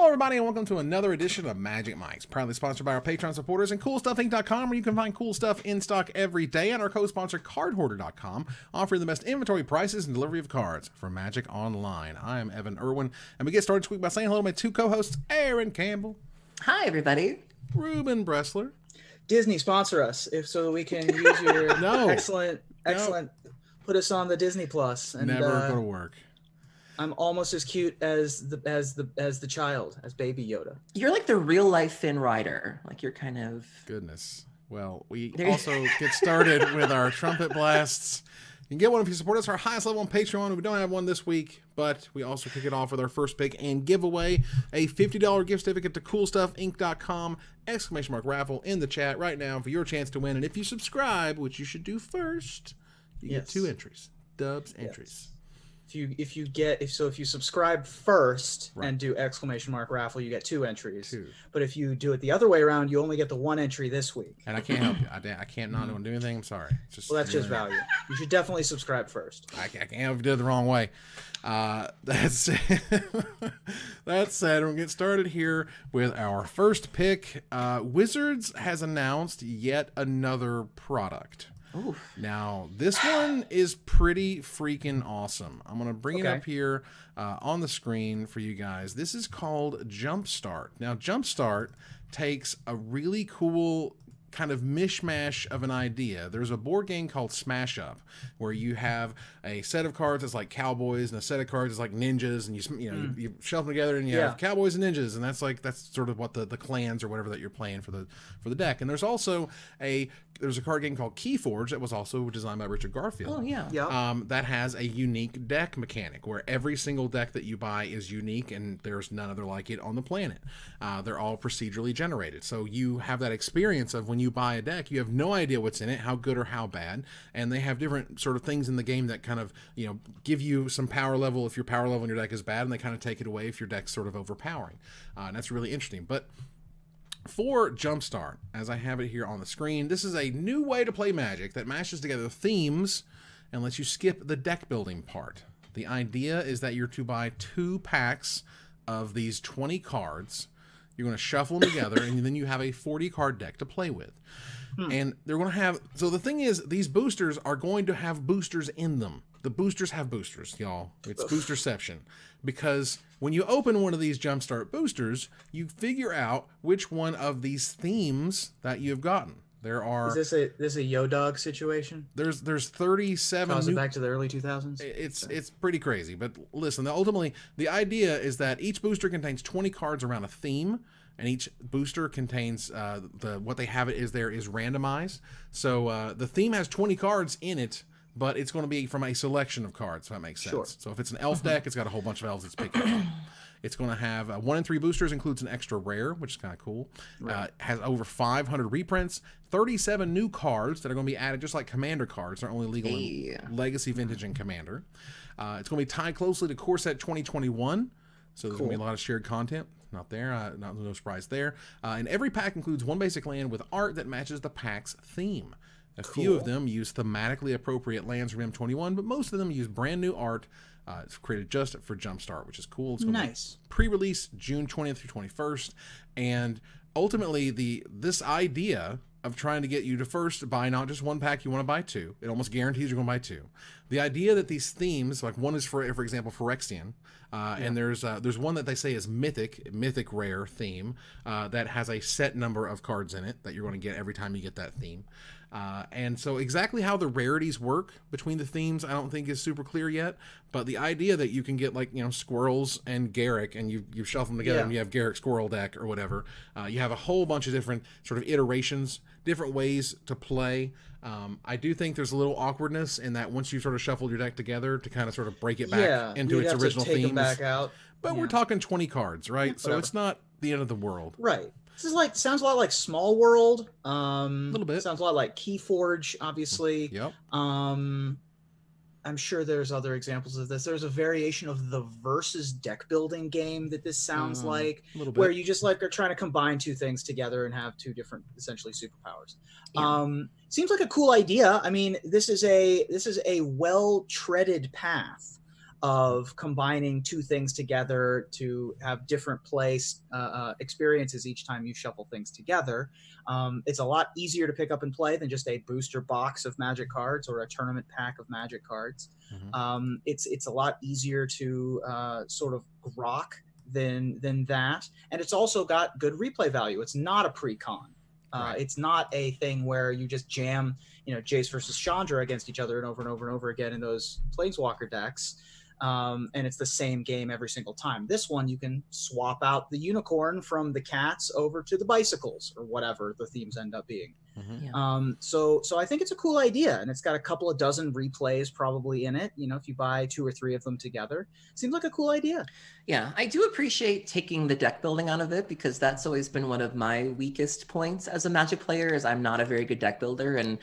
everybody, and welcome to another edition of Magic Mics, proudly sponsored by our Patreon supporters and CoolStuffInc.com, where you can find cool stuff in stock every day, and our co-sponsor CardHoarder.com, offering the best inventory prices and delivery of cards for Magic Online. I am Evan Irwin, and we get started this week by saying hello to my two co-hosts, Aaron Campbell. Hi, everybody. Ruben Bressler. Disney, sponsor us so we can use your excellent. Put us on the Disney Plus. And, never gonna work. I'm almost as cute as the child, as Baby Yoda. You're like the real life Finn Rider. Like you're kind of goodness. Well, we also get started with our trumpet blasts. You can get one if you support us, our highest level on Patreon. We don't have one this week, but we also kick it off with our first pick and give away a $50 gift certificate to CoolStuffInc.com, exclamation mark raffle in the chat right now for your chance to win. And if you subscribe, which you should do first, you get 2 entries, Dubs entries. If you subscribe first and do exclamation mark raffle, you get 2 entries. But if you do it the other way around, you only get the 1 entry this week. And I can't help you. I can't not do anything. I'm sorry. Well, that's just value. You should definitely subscribe first. I can't help you did it the wrong way. That's that said, we'll get started here with our first pick. Wizards has announced yet another product. Oof. Now, this one is pretty freaking awesome. I'm going to bring it up here on the screen for you guys. This is called Jumpstart. Now, Jumpstart takes a really cool kind of mishmash of an idea. There's a board game called Smash Up where you have a set of cards that's like cowboys and a set of cards that's like ninjas, and you shelf them together and you have cowboys and ninjas, and that's sort of what the clans or whatever that you're playing for the deck. And there's also there's a card game called Keyforge that was also designed by Richard Garfield. Oh yeah. That has a unique deck mechanic where every single deck that you buy is unique and there's none other like it on the planet. They're all procedurally generated. So you have that experience of when you buy a deck, you have no idea what's in it, how good or how bad, and they have different sort of things in the game that kind of, give you some power level if your power level in your deck is bad, and they kind of take it away if your deck's sort of overpowering. And that's really interesting. But for Jumpstart, as I have it here on the screen, this is a new way to play Magic that mashes together themes and lets you skip the deck building part. The idea is that you're to buy 2 packs of these 20 cards. You're going to shuffle them together, and then you have a 40-card deck to play with. And they're going to have... So the thing is, these boosters are going to have boosters in them. The boosters have boosters, y'all. It's boosterception. Because when you open one of these Jumpstart boosters, you figure out which one of these themes that you've gotten. There are... Is this a Yo-Dog situation? There's 37... Calls it back to the early 2000s? It's pretty crazy. But listen, ultimately, the idea is that each booster contains 20 cards around a theme, and each booster contains what they have is randomized. So the theme has 20 cards in it, but it's going to be from a selection of cards, if that makes sense. Sure. So if it's an elf deck, it's got a whole bunch of elves it's picking from. It's going to have 1 in 3 boosters, includes an extra rare, which is kind of cool. Right. Has over 500 reprints, 37 new cards that are going to be added, just like Commander cards. They're only legal in Legacy, Vintage, and Commander. It's going to be tied closely to Core Set 2021, so there's going to be a lot of shared content. Not there, no surprise there. And every pack includes 1 basic land with art that matches the pack's theme. A few of them use thematically appropriate lands from M21, but most of them use brand new art. It's created just for Jumpstart, which is cool. It's nice. Pre-release June 20th through 21st. And ultimately, this idea of trying to get you to first buy not just 1 pack, you want to buy 2. It almost guarantees you're going to buy 2. The idea that these themes, like one is for example, Phyrexian, and there's one that they say is mythic rare theme that has a set number of cards in it that you're going to get every time you get that theme. And so exactly how the rarities work between the themes, I don't think is super clear yet. But the idea that you can get squirrels and Garruk, and you shuffle them together and you have Garruk Squirrel deck or whatever. You have a whole bunch of different sort of iterations, different ways to play. I do think there's a little awkwardness in that once you sort of shuffled your deck together to kind of sort of break it back into its original themes. Back out. But we're talking 20 cards, right? So it's not the end of the world. Right. This is sounds a lot like Small World. A little bit. Sounds a lot like Keyforge, obviously. Yep. I'm sure there's other examples of this. There's a variation of the Versus deck building game that this sounds like, where you just are trying to combine 2 things together and have 2 different, essentially, superpowers. Yeah. Seems like a cool idea. I mean, this is a well-treaded path. of combining two things together to have different experiences each time you shuffle things together. It's a lot easier to pick up and play than just a booster box of Magic cards or a tournament pack of Magic cards. It's a lot easier to sort of grok than that, and it's also got good replay value. It's not a pre-con. It's not a thing where you just jam, Jace versus Chandra against each other and over again in those Planeswalker decks. And it's the same game every single time. This one, you can swap out the unicorn from the cats over to the bicycles or whatever the themes end up being. So I think it's a cool idea, and it's got a couple of dozen replays probably in it. If you buy 2 or 3 of them together, seems like a cool idea. Yeah, I do appreciate taking the deck building out of it, because that's always been one of my weakest points as a Magic player, is I'm not a very good deck builder, and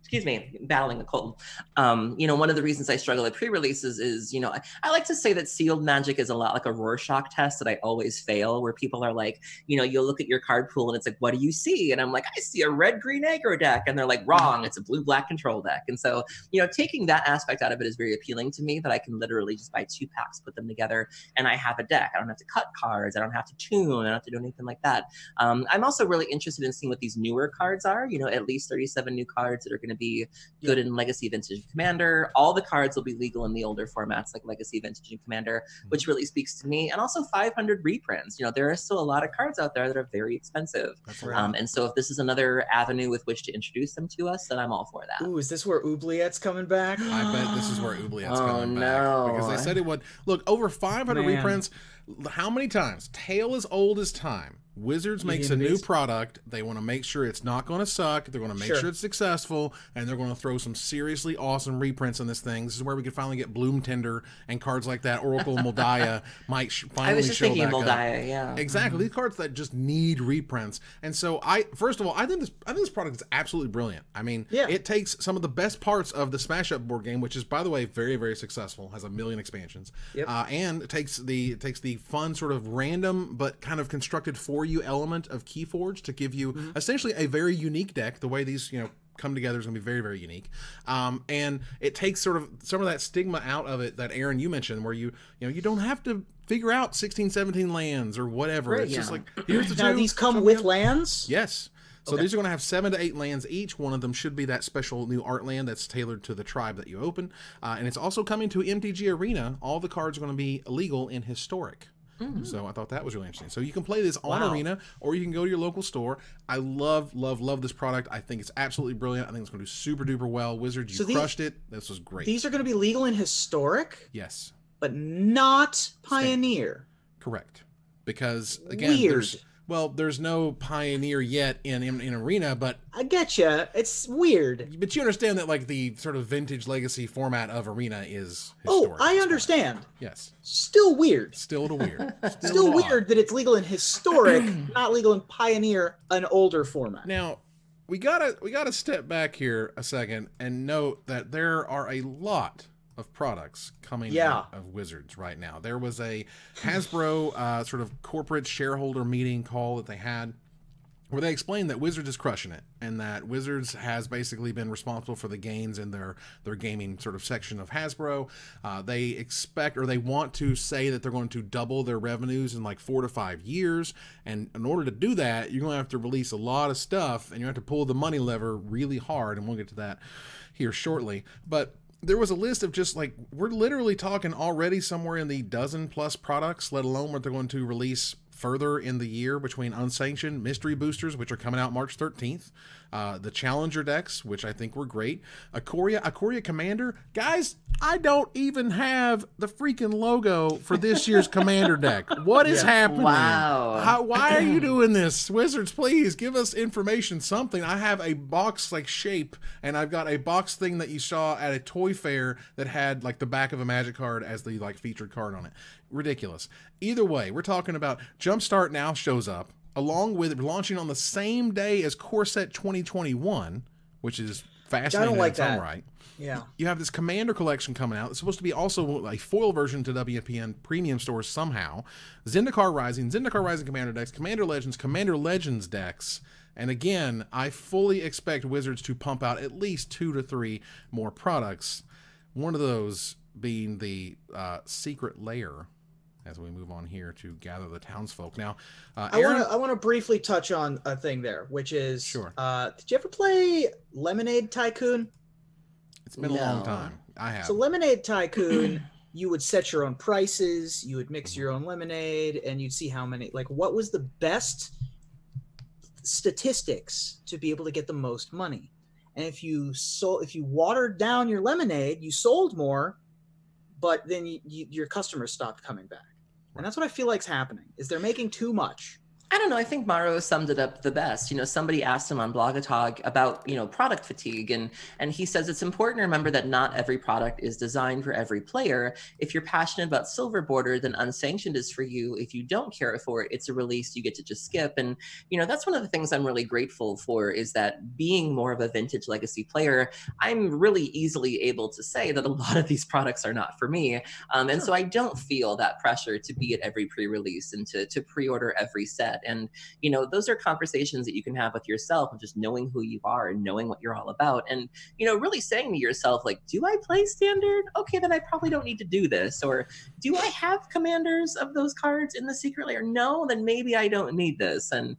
excuse me, battling a cold. One of the reasons I struggle at pre-releases is, I like to say that sealed Magic is a lot like a Rorschach test that I always fail, where people are like, you'll look at your card pool and it's like, what do you see? And I'm like, I see a red-green aggro deck. And they're like, wrong, it's a blue-black control deck. And so, taking that aspect out of it is very appealing to me, that I can literally just buy 2 packs, put them together, and I have a deck. I don't have to cut cards. I don't have to tune. I don't have to do anything like that. I'm also really interested in seeing what these newer cards are, at least 37 new cards that are going to be good in Legacy, Vintage, and Commander. All the cards will be legal in the older formats like Legacy, Vintage, and Commander, which really speaks to me. And also 500 reprints. There are still a lot of cards out there that are very expensive. And so if this is another avenue with which to introduce them to us, then I'm all for that. Ooh, is this where Oubliette's coming back? I bet this is where Oubliette's coming back. Because they said it would. Look, over 500 reprints. How many times? Tale as old as time. Wizards makes a new product. They want to make sure it's not going to suck. They're going to make sure it's successful, and they're going to throw some seriously awesome reprints on this thing. This is where we could finally get Bloom Tender and cards like that. Oracle Moldiah might finally show back up. I was just thinking Moldiah, yeah. Exactly. These cards that just need reprints. And so first of all, I think this product is absolutely brilliant. I mean, it takes some of the best parts of the Smash Up board game, which is, by the way, very, very successful, has 1 million expansions, and it takes the fun sort of random but kind of constructed for you element of Keyforge to give you essentially a very unique deck. The way these come together is going to be very, very unique, and it takes sort of some of that stigma out of it that Aaron, you mentioned, where you don't have to figure out 16, 17 lands or whatever. It's just like, here's the now these come with lands. Yes. So these are going to have 7 to 8 lands each. One of them should be that special new art land that's tailored to the tribe that you open, and it's also coming to MTG Arena. All the cards are going to be illegal in Historic. So I thought that was really interesting. So you can play this on Arena, or you can go to your local store. I love this product. I think it's absolutely brilliant. I think it's going to do super duper well. Wizards, you crushed it. This was great. These are going to be legal in Historic? Yes. But not Pioneer. Correct. Because, again, there's no Pioneer yet in Arena, but I get you. It's weird. But you understand that, like, the sort of vintage legacy format of Arena is Historic. Oh, I understand. Yes. Still weird. Still weird. Still weird that it's legal in Historic, not legal in Pioneer, an older format. Now, we gotta step back here a second and note that there are a lot of products coming out of Wizards right now. There was a Hasbro sort of corporate shareholder meeting call that they had, where they explained that Wizards is crushing it, and that Wizards has basically been responsible for the gains in their gaming sort of section of Hasbro. They expect, or they want to say, that they're going to double their revenues in like 4 to 5 years, and in order to do that, you're going to have to release a lot of stuff, and you have to pull the money lever really hard, and we'll get to that here shortly. But there was a list of just like, we're literally talking already somewhere in the dozen plus products, let alone what they're going to release further in the year, between unsanctioned mystery boosters, which are coming out March 13th, the Challenger decks, which I think were great, Ikoria Commander. Guys, I don't even have the freaking logo for this year's Commander deck. What is happening? Wow. Why are you doing this? Wizards, please give us information, something. I have a box like shape, and I've got a box thing that you saw at a toy fair that had like the back of a Magic card as the like featured card on it. Ridiculous. Either way, we're talking about Jumpstart now shows up, along with launching on the same day as Core Set 2021, which is fascinating in its own right. Yeah. You have this Commander collection coming out. It's supposed to be also a foil version to WPN premium stores somehow. Zendikar Rising Commander decks, Commander Legends decks. And again, I fully expect Wizards to pump out at least 2 to 3 more products. One of those being the secret lair. As we move on here to gather the townsfolk. Now, Aaron, I want to briefly touch on a thing there, which is, sure. Did you ever play Lemonade Tycoon? It's been a long time. I have. So Lemonade Tycoon, you would set your own prices, you would mix your own lemonade, and you'd see how many, like, what was the best statistics to be able to get the most money. And if you watered down your lemonade, you sold more, but then your customers stopped coming back. And that's what I feel like's happening, is they're making too much. I don't know. I think Maro summed it up the best. Somebody asked him on Blogatog about, product fatigue. And he says it's important to remember that not every product is designed for every player. If you're passionate about Silver Border, then Unsanctioned is for you. If you don't care for it, it's a release you get to just skip. And, that's one of the things I'm really grateful for, is that being more of a vintage legacy player, I'm really easily able to say that a lot of these products are not for me. And so I don't feel that pressure to be at every pre-release and to pre-order every set. And, those are conversations that you can have with yourself of just knowing who you are and knowing what you're all about. And, really saying to yourself, like, do I play standard? Okay, then I probably don't need to do this. Or do I have commanders of those cards in the secret lair? No, then maybe I don't need this. And,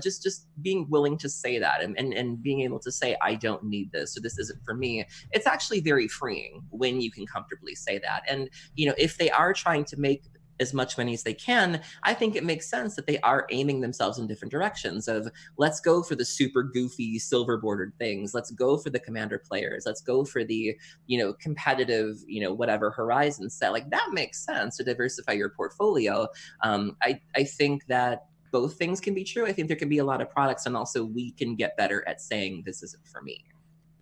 just being willing to say that and being able to say, I don't need this, or this isn't for me. It's actually very freeing when you can comfortably say that. And, if they are trying to make as much money as they can, I think it makes sense that they are aiming themselves in different directions of, let's go for the super goofy silver bordered things. Let's go for the commander players. Let's go for the, competitive, whatever Horizon set. Like, that makes sense to diversify your portfolio. I think that both things can be true. I think there can be a lot of products, and also we can get better at saying this isn't for me.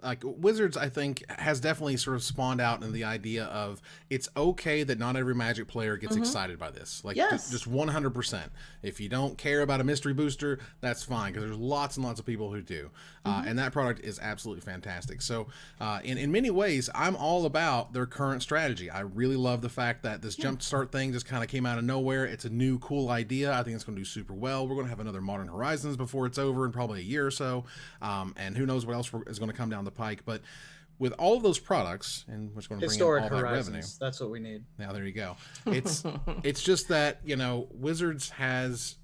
Like, Wizards, I think, has definitely sort of spawned out in the idea of it's okay that not every Magic player gets excited by this. Like, yes. just 100%. If you don't care about a mystery booster, that's fine, because there's lots and lots of people who do. And that product is absolutely fantastic. So, in many ways, I'm all about their current strategy. I really love the fact that this Jumpstart thing just kind of came out of nowhere. It's a new, cool idea. I think it's going to do super well. We're going to have another Modern Horizons before it's over in probably a year or so. And who knows what else is going to come down the pike. But with all of those products, and which going to bring in all that revenue, that's what we need. Now there you go. It's just that Wizards has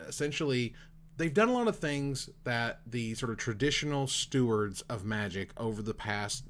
essentially, they've done a lot of things that the sort of traditional stewards of Magic over the past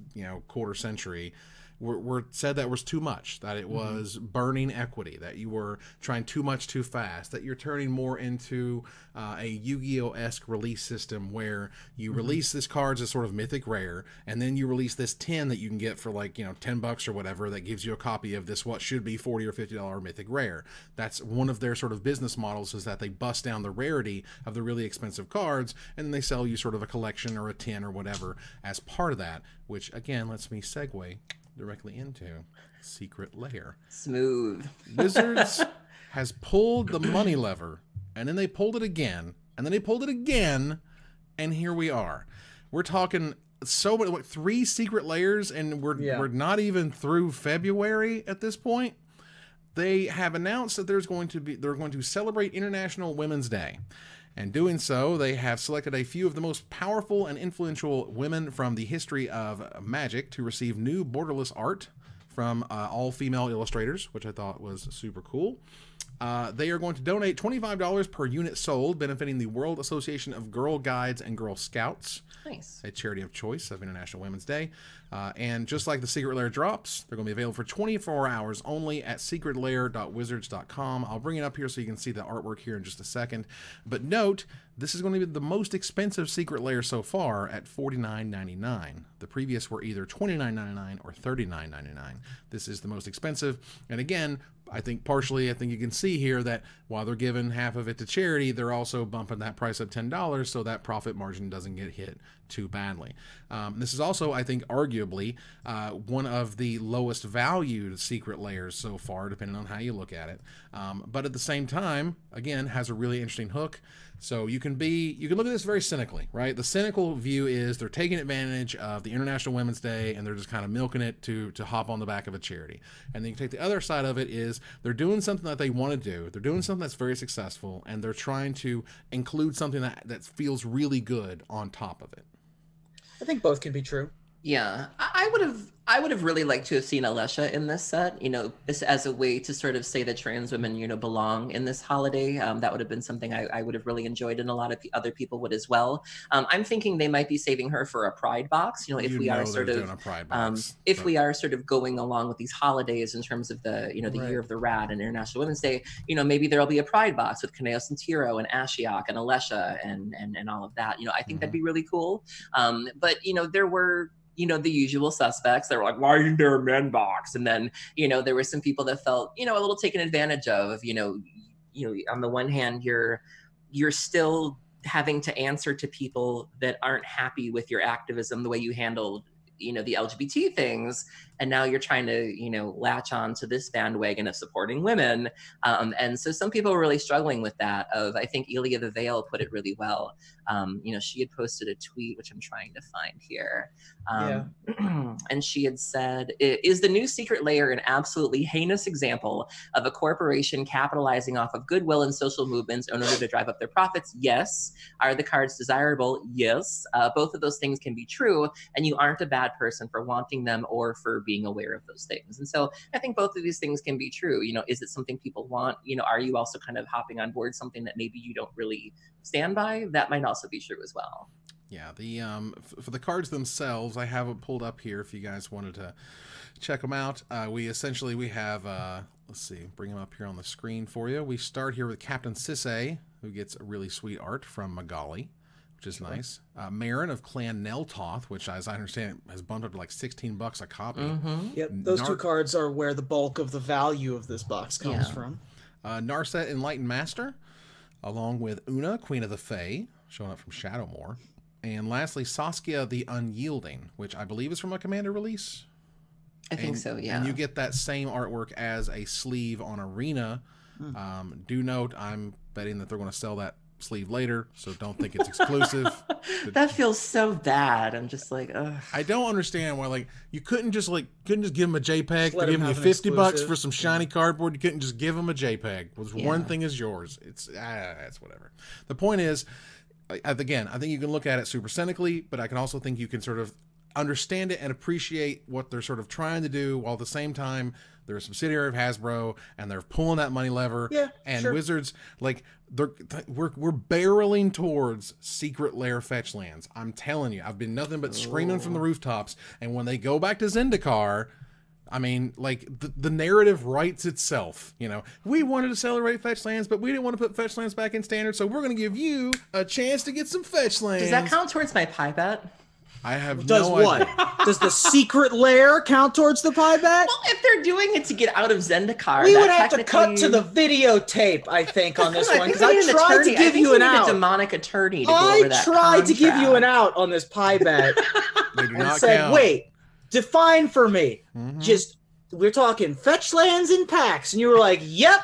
quarter century were said that was too much, that it was burning equity, that you were trying too much too fast, that you're turning more into a Yu-Gi-Oh-esque release system where you release this cards as sort of mythic rare, and then you release this tin that you can get for like $10 or whatever that gives you a copy of this what should be $40 or $50 mythic rare. That's one of their sort of business models, is that they bust down the rarity of the really expensive cards, and then they sell you sort of a collection or a tin or whatever as part of that, which again lets me segue directly into Secret Lair. Smooth. Wizards has pulled the money lever, and then they pulled it again, and then they pulled it again, and here we are. We're talking so many, 3 secret lairs, and we're not even through February at this point. They have announced that they're going to celebrate International Women's Day. And doing so, they have selected a few of the most powerful and influential women from the history of Magic to receive new borderless art from all-female illustrators, which I thought was super cool. They are going to donate $25 per unit sold, benefiting the World Association of Girl Guides and Girl Scouts. Nice. A charity of choice of International Women's Day. And just like the Secret Lair drops, they're going to be available for 24 hours only at secretlair.wizards.com. I'll bring it up here so you can see the artwork here in just a second. But note, this is going to be the most expensive Secret Lair so far at $49.99. The previous were either $29.99 or $39.99. This is the most expensive. And again, I think partially, you can see here that while they're giving half of it to charity, they're also bumping that price up $10 so that profit margin doesn't get hit too badly. This is also, I think, arguably one of the lowest valued secret lairs so far, depending on how you look at it. But at the same time, again, has a really interesting hook. So you can look at this very cynically, right? The cynical view is they're taking advantage of the International Women's Day and they're just kind of milking it to hop on the back of a charity. And then you can take the other side of it is they're doing something that they want to do. They're doing something that's very successful, and they're trying to include something that feels really good on top of it. I think both can be true. Yeah, I would have I would have really liked to have seen Alesha in this set, as a way to sort of say that trans women, belong in this holiday. That would have been something I would have really enjoyed, and a lot of other people would as well. I'm thinking they might be saving her for a Pride box. If we are sort of going along with these holidays in terms of the Year of the Rat and International Women's Day, maybe there'll be a Pride box with Kaneos and Tiro and Ashiok and Alesha and all of that. I think that'd be really cool. But there were the usual suspects that were like, why isn't there a men box? And then, there were some people that felt, a little taken advantage of, on the one hand, you're still having to answer to people that aren't happy with your activism, the way you handled, the LGBT things. And now you're trying to, latch on to this bandwagon of supporting women. And so some people were really struggling with that. I think Elia the Veil put it really well. She had posted a tweet, which I'm trying to find here. And she had said, is the new Secret Lair an absolutely heinous example of a corporation capitalizing off of goodwill and social movements in order to drive up their profits? Yes. Are the cards desirable? Yes. Both of those things can be true. And you aren't a bad person for wanting them or for being aware of those things. And so I think both of these things can be true. Is it something people want? Are you also kind of hopping on board something that maybe you don't really stand by? That might also be true as well. Yeah, the for the cards themselves, I have it pulled up here if you guys wanted to check them out. We have, let's see, bring them up here on the screen for you. We start here with Captain Sisay, who gets a really sweet art from Magali, which is nice. Marin of Clan Neltoth, which, as I understand, has bumped up to like $16 a copy. Yep, those two cards are where the bulk of the value of this box comes from. Narset, Enlightened Master, along with Una, Queen of the Fae, showing up from Shadowmoor. And lastly, Saskia the Unyielding, which I believe is from a Commander release. I think so, yeah. And you get that same artwork as a sleeve on Arena. Do note, I'm betting that they're going to sell that sleeve later, so don't think it's exclusive. That feels so bad. I'm just like, ugh. I don't understand why, like, you couldn't just give them a JPEG. They're giving you $50 for some shiny cardboard. You couldn't just give them a JPEG. One thing is yours. It's whatever. The point is, again, I think you can look at it super cynically, but I can also think you can sort of understand it and appreciate what they're sort of trying to do, while at the same time they're a subsidiary of Hasbro and they're pulling that money lever. Wizards, like, we're barreling towards Secret Lair fetch lands. I'm telling you, I've been nothing but screaming from the rooftops. And when they go back to Zendikar, I mean, like, the narrative writes itself. We wanted to celebrate fetch lands, but we didn't want to put fetch lands back in standard, so we're going to give you a chance to get some fetch lands. Does that count towards my pie bet? I have Does no what? idea. Does the Secret Lair count towards the pie bet? Well, if they're doing it to get out of Zendikar, we would have to cut to the videotape, I think, on this one, because I tried to give you an out. A demonic attorney to go over that tried to give you an out on this pie bet, and said, "Wait, define for me. Just we're talking fetch lands in packs," and you were like, "Yep,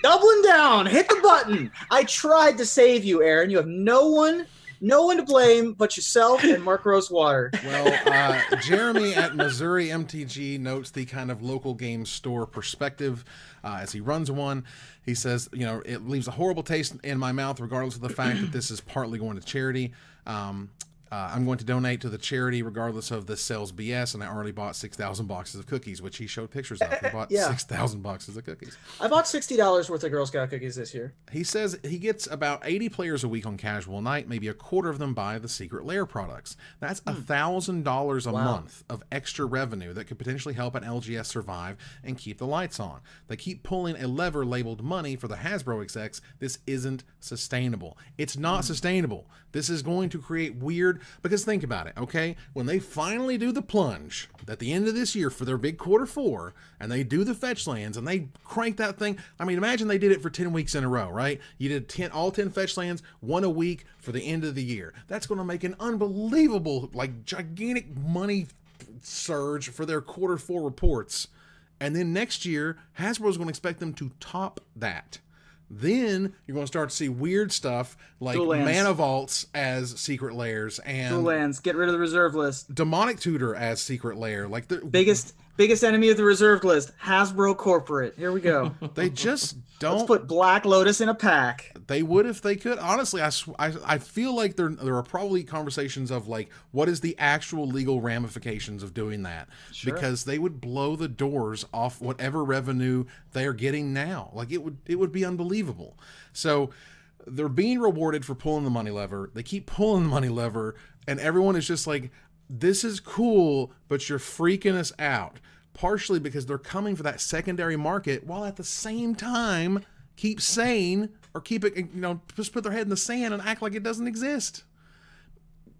doubling down. Hit the button." I tried to save you, Aaron. You have no one to blame but yourself and Mark Rosewater. Well, Jeremy at Missouri MTG notes the kind of local game store perspective as he runs one. He says, it leaves a horrible taste in my mouth, regardless of the fact that this is partly going to charity. I'm going to donate to the charity regardless of this sells BS, and I already bought 6,000 boxes of cookies, which he showed pictures of. He bought 6,000 boxes of cookies. I bought $60 worth of Girl Scout cookies this year. He says he gets about 80 players a week on Casual Night. Maybe a quarter of them buy the Secret Lair products. That's $1,000 a month of extra revenue that could potentially help an LGS survive and keep the lights on. They keep pulling a lever labeled money for the Hasbro execs. This isn't sustainable. It's not sustainable. This is going to create weird... Because think about it, okay? When they finally do the plunge at the end of this year for their big quarter 4, and they do the fetch lands, and they crank that thing... I mean, imagine they did it for 10 weeks in a row, right? You did all 10 fetch lands, one a week for the end of the year. That's going to make an unbelievable, like, gigantic money surge for their quarter 4 reports. And then next year, Hasbro's going to expect them to top that. Then you're going to start to see weird stuff like Mana Vaults as Secret Lairs and Dual lands. Get rid of the reserve list. Demonic Tutor as Secret Lair. Like the biggest Biggest enemy of the reserved list, Hasbro Corporate. Here we go. They just don't. Let's put Black Lotus in a pack. They would if they could. Honestly, I feel like there are probably conversations of like, what is the actual legal ramifications of doing that? Sure. Because they would blow the doors off whatever revenue they are getting now. Like it would be unbelievable. So they're being rewarded for pulling the money lever. They keep pulling the money lever, and everyone is just like, this is cool, but you're freaking us out. Partially because they're coming for that secondary market, while at the same time keep saying, or keep it, just put their head in the sand and act like it doesn't exist.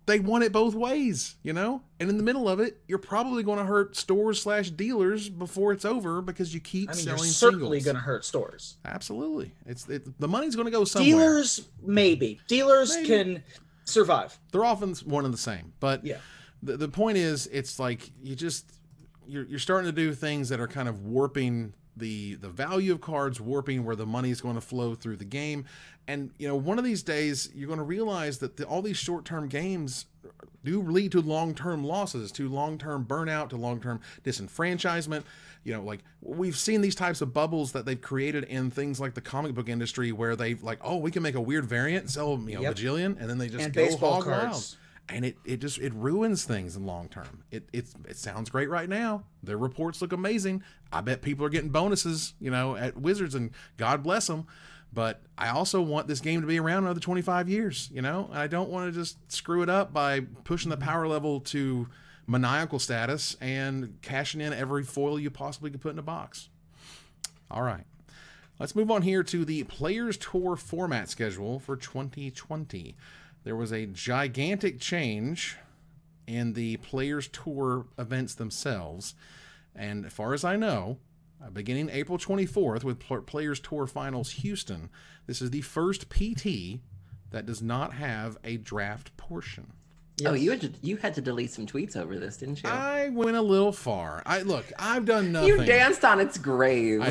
They want it both ways, And in the middle of it, you're probably going to hurt stores/dealers before it's over because you keep selling you're singles. certainly going to hurt stores. Absolutely. The money's going to go somewhere. Dealers, maybe. Dealers can survive. They're often one and the same. But yeah. The point is, it's like you're starting to do things that are kind of warping the value of cards, warping where the money is going to flow through the game. And one of these days you're going to realize that all these short-term games do lead to long-term losses, to long-term burnout, to long-term disenfranchisement. Like we've seen these types of bubbles that they've created in things like the comic book industry, where they've like, oh, we can make a weird variant and sell bajillion, and then they just go hog wild. And it ruins things in long term. It sounds great right now. Their reports look amazing. I bet people are getting bonuses, at Wizards, and God bless them. But I also want this game to be around another 25 years, And I don't want to just screw it up by pushing the power level to maniacal status and cashing in every foil you possibly could put in a box. All right. Let's move on here to the Players Tour format schedule for 2020. There was a gigantic change in the Players Tour events themselves. And as far as I know, beginning April 24th with Players Tour Finals Houston, this is the first PT that does not have a draft portion. Yes. Oh, you had to delete some tweets over this, didn't you? I went a little far. I've done nothing. You danced on its grave.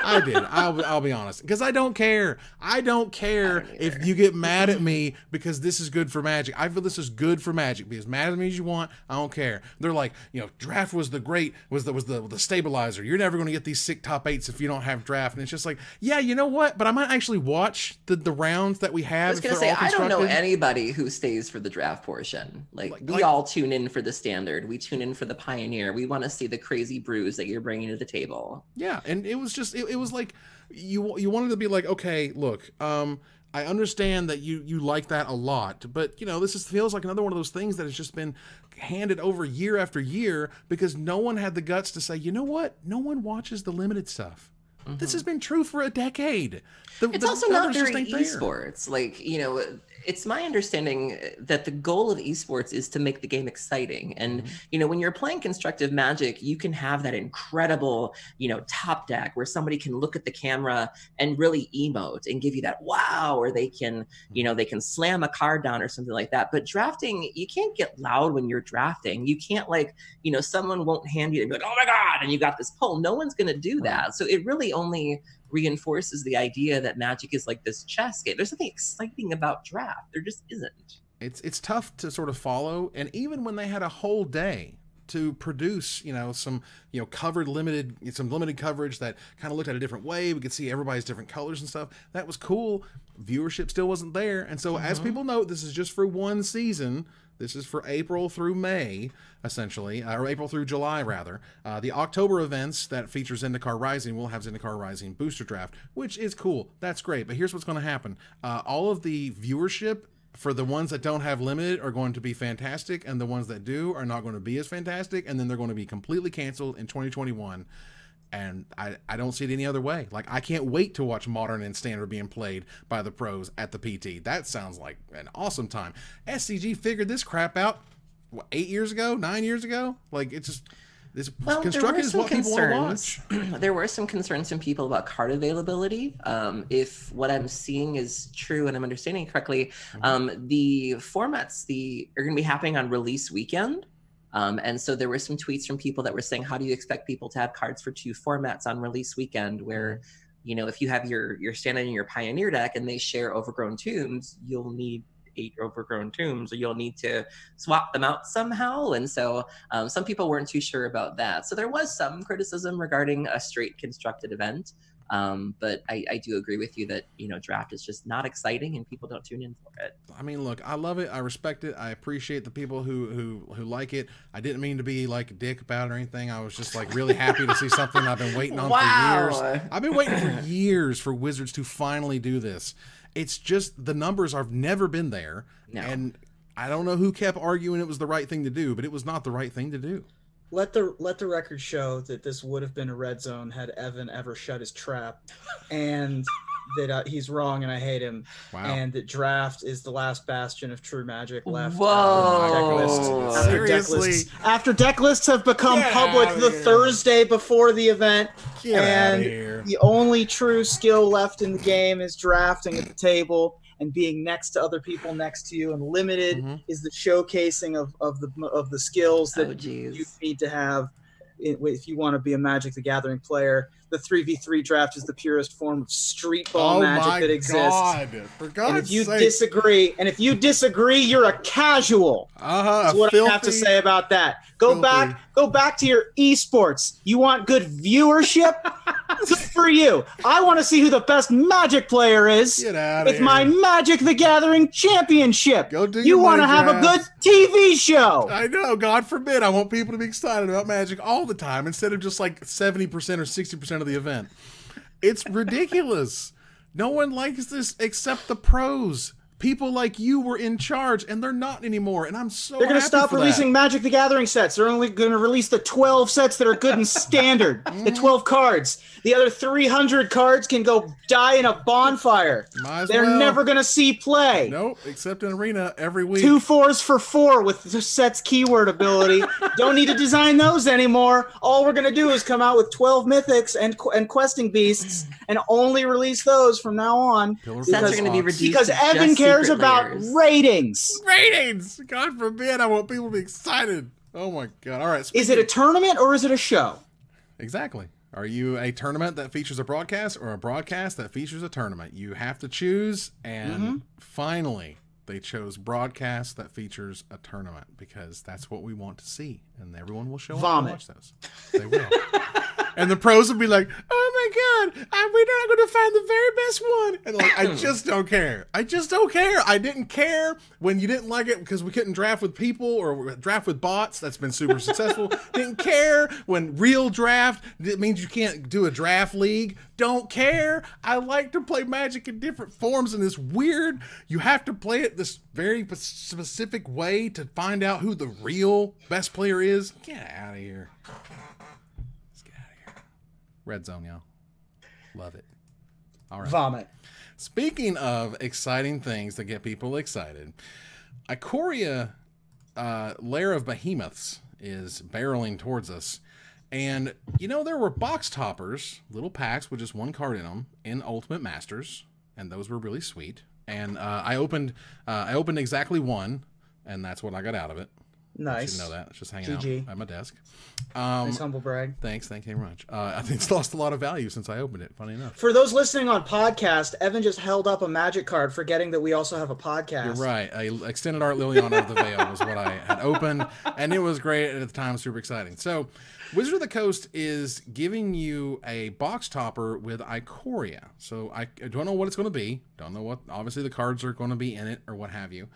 I did. I'll be honest, because I don't care. I don't care if you get mad at me because this is good for Magic. I feel this is good for Magic. Be as mad at me as you want. I don't care. They're like, draft was the stabilizer. You're never going to get these sick top 8s if you don't have draft. And it's just like, yeah, you know what? But I might actually watch the rounds that we have. I was going to say, I don't know anybody who stays for the draft portion. We all tune in for the standard. We tune in for the pioneer. We want to see the crazy brews that you're bringing to the table. Yeah, and it was just it was like you wanted to be like, okay, look, I understand that you like that a lot, but this feels like another one of those things that has just been handed over year after year because no one had the guts to say, you know what, no one watches the limited stuff. Mm-hmm. This has been true for a decade. It's also not very esports. It's my understanding that the goal of esports is to make the game exciting. And, when you're playing constructive Magic, you can have that incredible, top deck where somebody can look at the camera and really emote and give you that wow, or they can, they can slam a card down or something like that. But drafting, you can't get loud when you're drafting. You can't someone won't hand you and be like, oh my God, and you got this pull. No one's going to do that. So it really only reinforces the idea that Magic is like this chess game. There's something exciting about draft. There just isn't. It's tough to sort of follow, and even when they had a whole day to produce, some limited coverage that kind of looked at a different way, we could see everybody's different colors and stuff. That was cool. Viewership still wasn't there, and so as people know, this is just for one season. This is for April through May, essentially, or April through July, rather. The October events that feature Zendikar Rising will have Zendikar Rising Booster Draft, which is cool. That's great. But here's what's going to happen. All of the viewership for the ones that don't have limited are going to be fantastic, and the ones that do are not going to be as fantastic, and then they're going to be completely canceled in 2021. And I don't see it any other way. I can't wait to watch Modern and Standard being played by the pros at the PT. That sounds like an awesome time. SCG figured this crap out, 8 years ago, 9 years ago? Constructed is what people want to watch. There were some concerns from people about card availability. If what I'm seeing is true and I'm understanding correctly, the formats are going to be happening on release weekend. And so there were some tweets from people that were saying, how do you expect people to have cards for 2 formats on release weekend where, if you have your standard and your pioneer deck and they share overgrown tombs, you'll need 8 overgrown tombs, or you'll need to swap them out somehow. And so some people weren't too sure about that. So there was some criticism regarding a straight constructed event. But I do agree with you that, draft is just not exciting and people don't tune in for it. I mean, look, I love it. I respect it. I appreciate the people who like it. I didn't mean to be like a dick about it or anything. I was just like really happy to see something I've been waiting on for years. I've been waiting for years for Wizards to finally do this. It's just the numbers have never been there. No. And I don't know who kept arguing it was the right thing to do, but it was not the right thing to do. Let the record show that this would have been a red zone had Evan ever shut his trap, and that he's wrong and I hate him. Wow. And that draft is the last bastion of true Magic left. Whoa! After deck lists have become public the Thursday before the event, and the only true skill left in the game is drafting at the table and being next to other people next to you, and limited is the showcasing of the skills that you need to have if you want to be a Magic the Gathering player. The 3v3 draft is the purest form of street ball magic that exists. For God's and if you disagree, you're a casual. That's what I have to say about that. Go back to your esports. You want good viewership? Good for you. I want to see who the best Magic player is. Get out of here. My Magic the Gathering championship. Go do you want to have a good TV show. I know. God forbid. I want people to be excited about Magic all the time instead of just like 70% or 60% of the event. It's ridiculous. No one likes this except the pros. People like you were in charge, and they're not anymore, and I'm so They're going to stop releasing Magic the Gathering sets. They're only going to release the 12 sets that are good and standard, the 12 cards. The other 300 cards can go die in a bonfire. They're never going to see play. Nope, except in Arena every week. 2 4s for 4 with the set's keyword ability. Don't need to design those anymore. All we're going to do is come out with 12 mythics and questing beasts, and only release those from now on. Sets are going to be reduced because Evan cares about ratings. Ratings! God forbid. I want people to be excited. Oh my God. All right. Is it a tournament or is it a show? Exactly. Are you a tournament that features a broadcast or a broadcast that features a tournament? You have to choose, and finally they chose broadcast that features a tournament because that's what we want to see, and everyone will show up and watch those. They will. And the pros will be like, oh my God, we're not going to find the very best one. And like, I just don't care. I just don't care. I didn't care when you didn't like it because we couldn't draft with people or draft with bots. That's been super successful. Didn't care when real draft, it means you can't do a draft league. Don't care. I like to play Magic in different forms, and this weird, you have to play it this very specific way to find out who the real best player is. Get out of here. Red zone, y'all. Love it. All right. Vomit. Speaking of exciting things that get people excited, Ikoria, Lair of Behemoths, is barreling towards us. And, there were box toppers, little packs with just one card in them, in Ultimate Masters. And those were really sweet. And I opened exactly one, and that's what I got out of it. Nice. You should know that. It's just hanging out at my desk. Nice humble brag. Thank you very much. I think it's lost a lot of value since I opened it, funny enough. For those listening on podcast, Evan just held up a Magic card, forgetting that we also have a podcast. You're right. Extended Art Liliana of the Veil was what I had opened, and it was great at the time, super exciting. So, Wizard of the Coast is giving you a box topper with Ikoria. So, I don't know what it's going to be. Don't know what, obviously, the cards are going to be in it or what have you.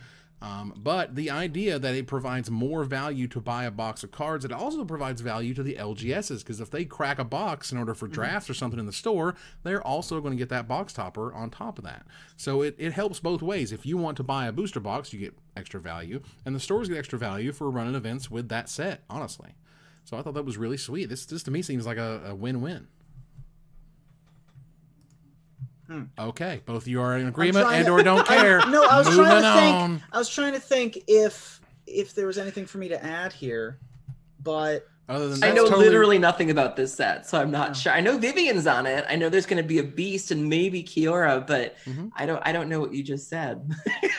But the idea that it provides more value to buy a box of cards, it also provides value to the LGSs, because if they crack a box in order for drafts or something in the store, they're also going to get that box topper on top of that. So it helps both ways. If you want to buy a booster box, you get extra value, and the stores get extra value for running events with that set, honestly. So I thought that was really sweet. This to me seems like a win-win. Okay, both of you are in agreement or don't care. I was trying to think if there was anything for me to add here, but other than that, I know literally nothing about this set, so I'm not sure. I know Vivian's on it. I know there's going to be a Beast and maybe Kiora, but I don't know what you just said.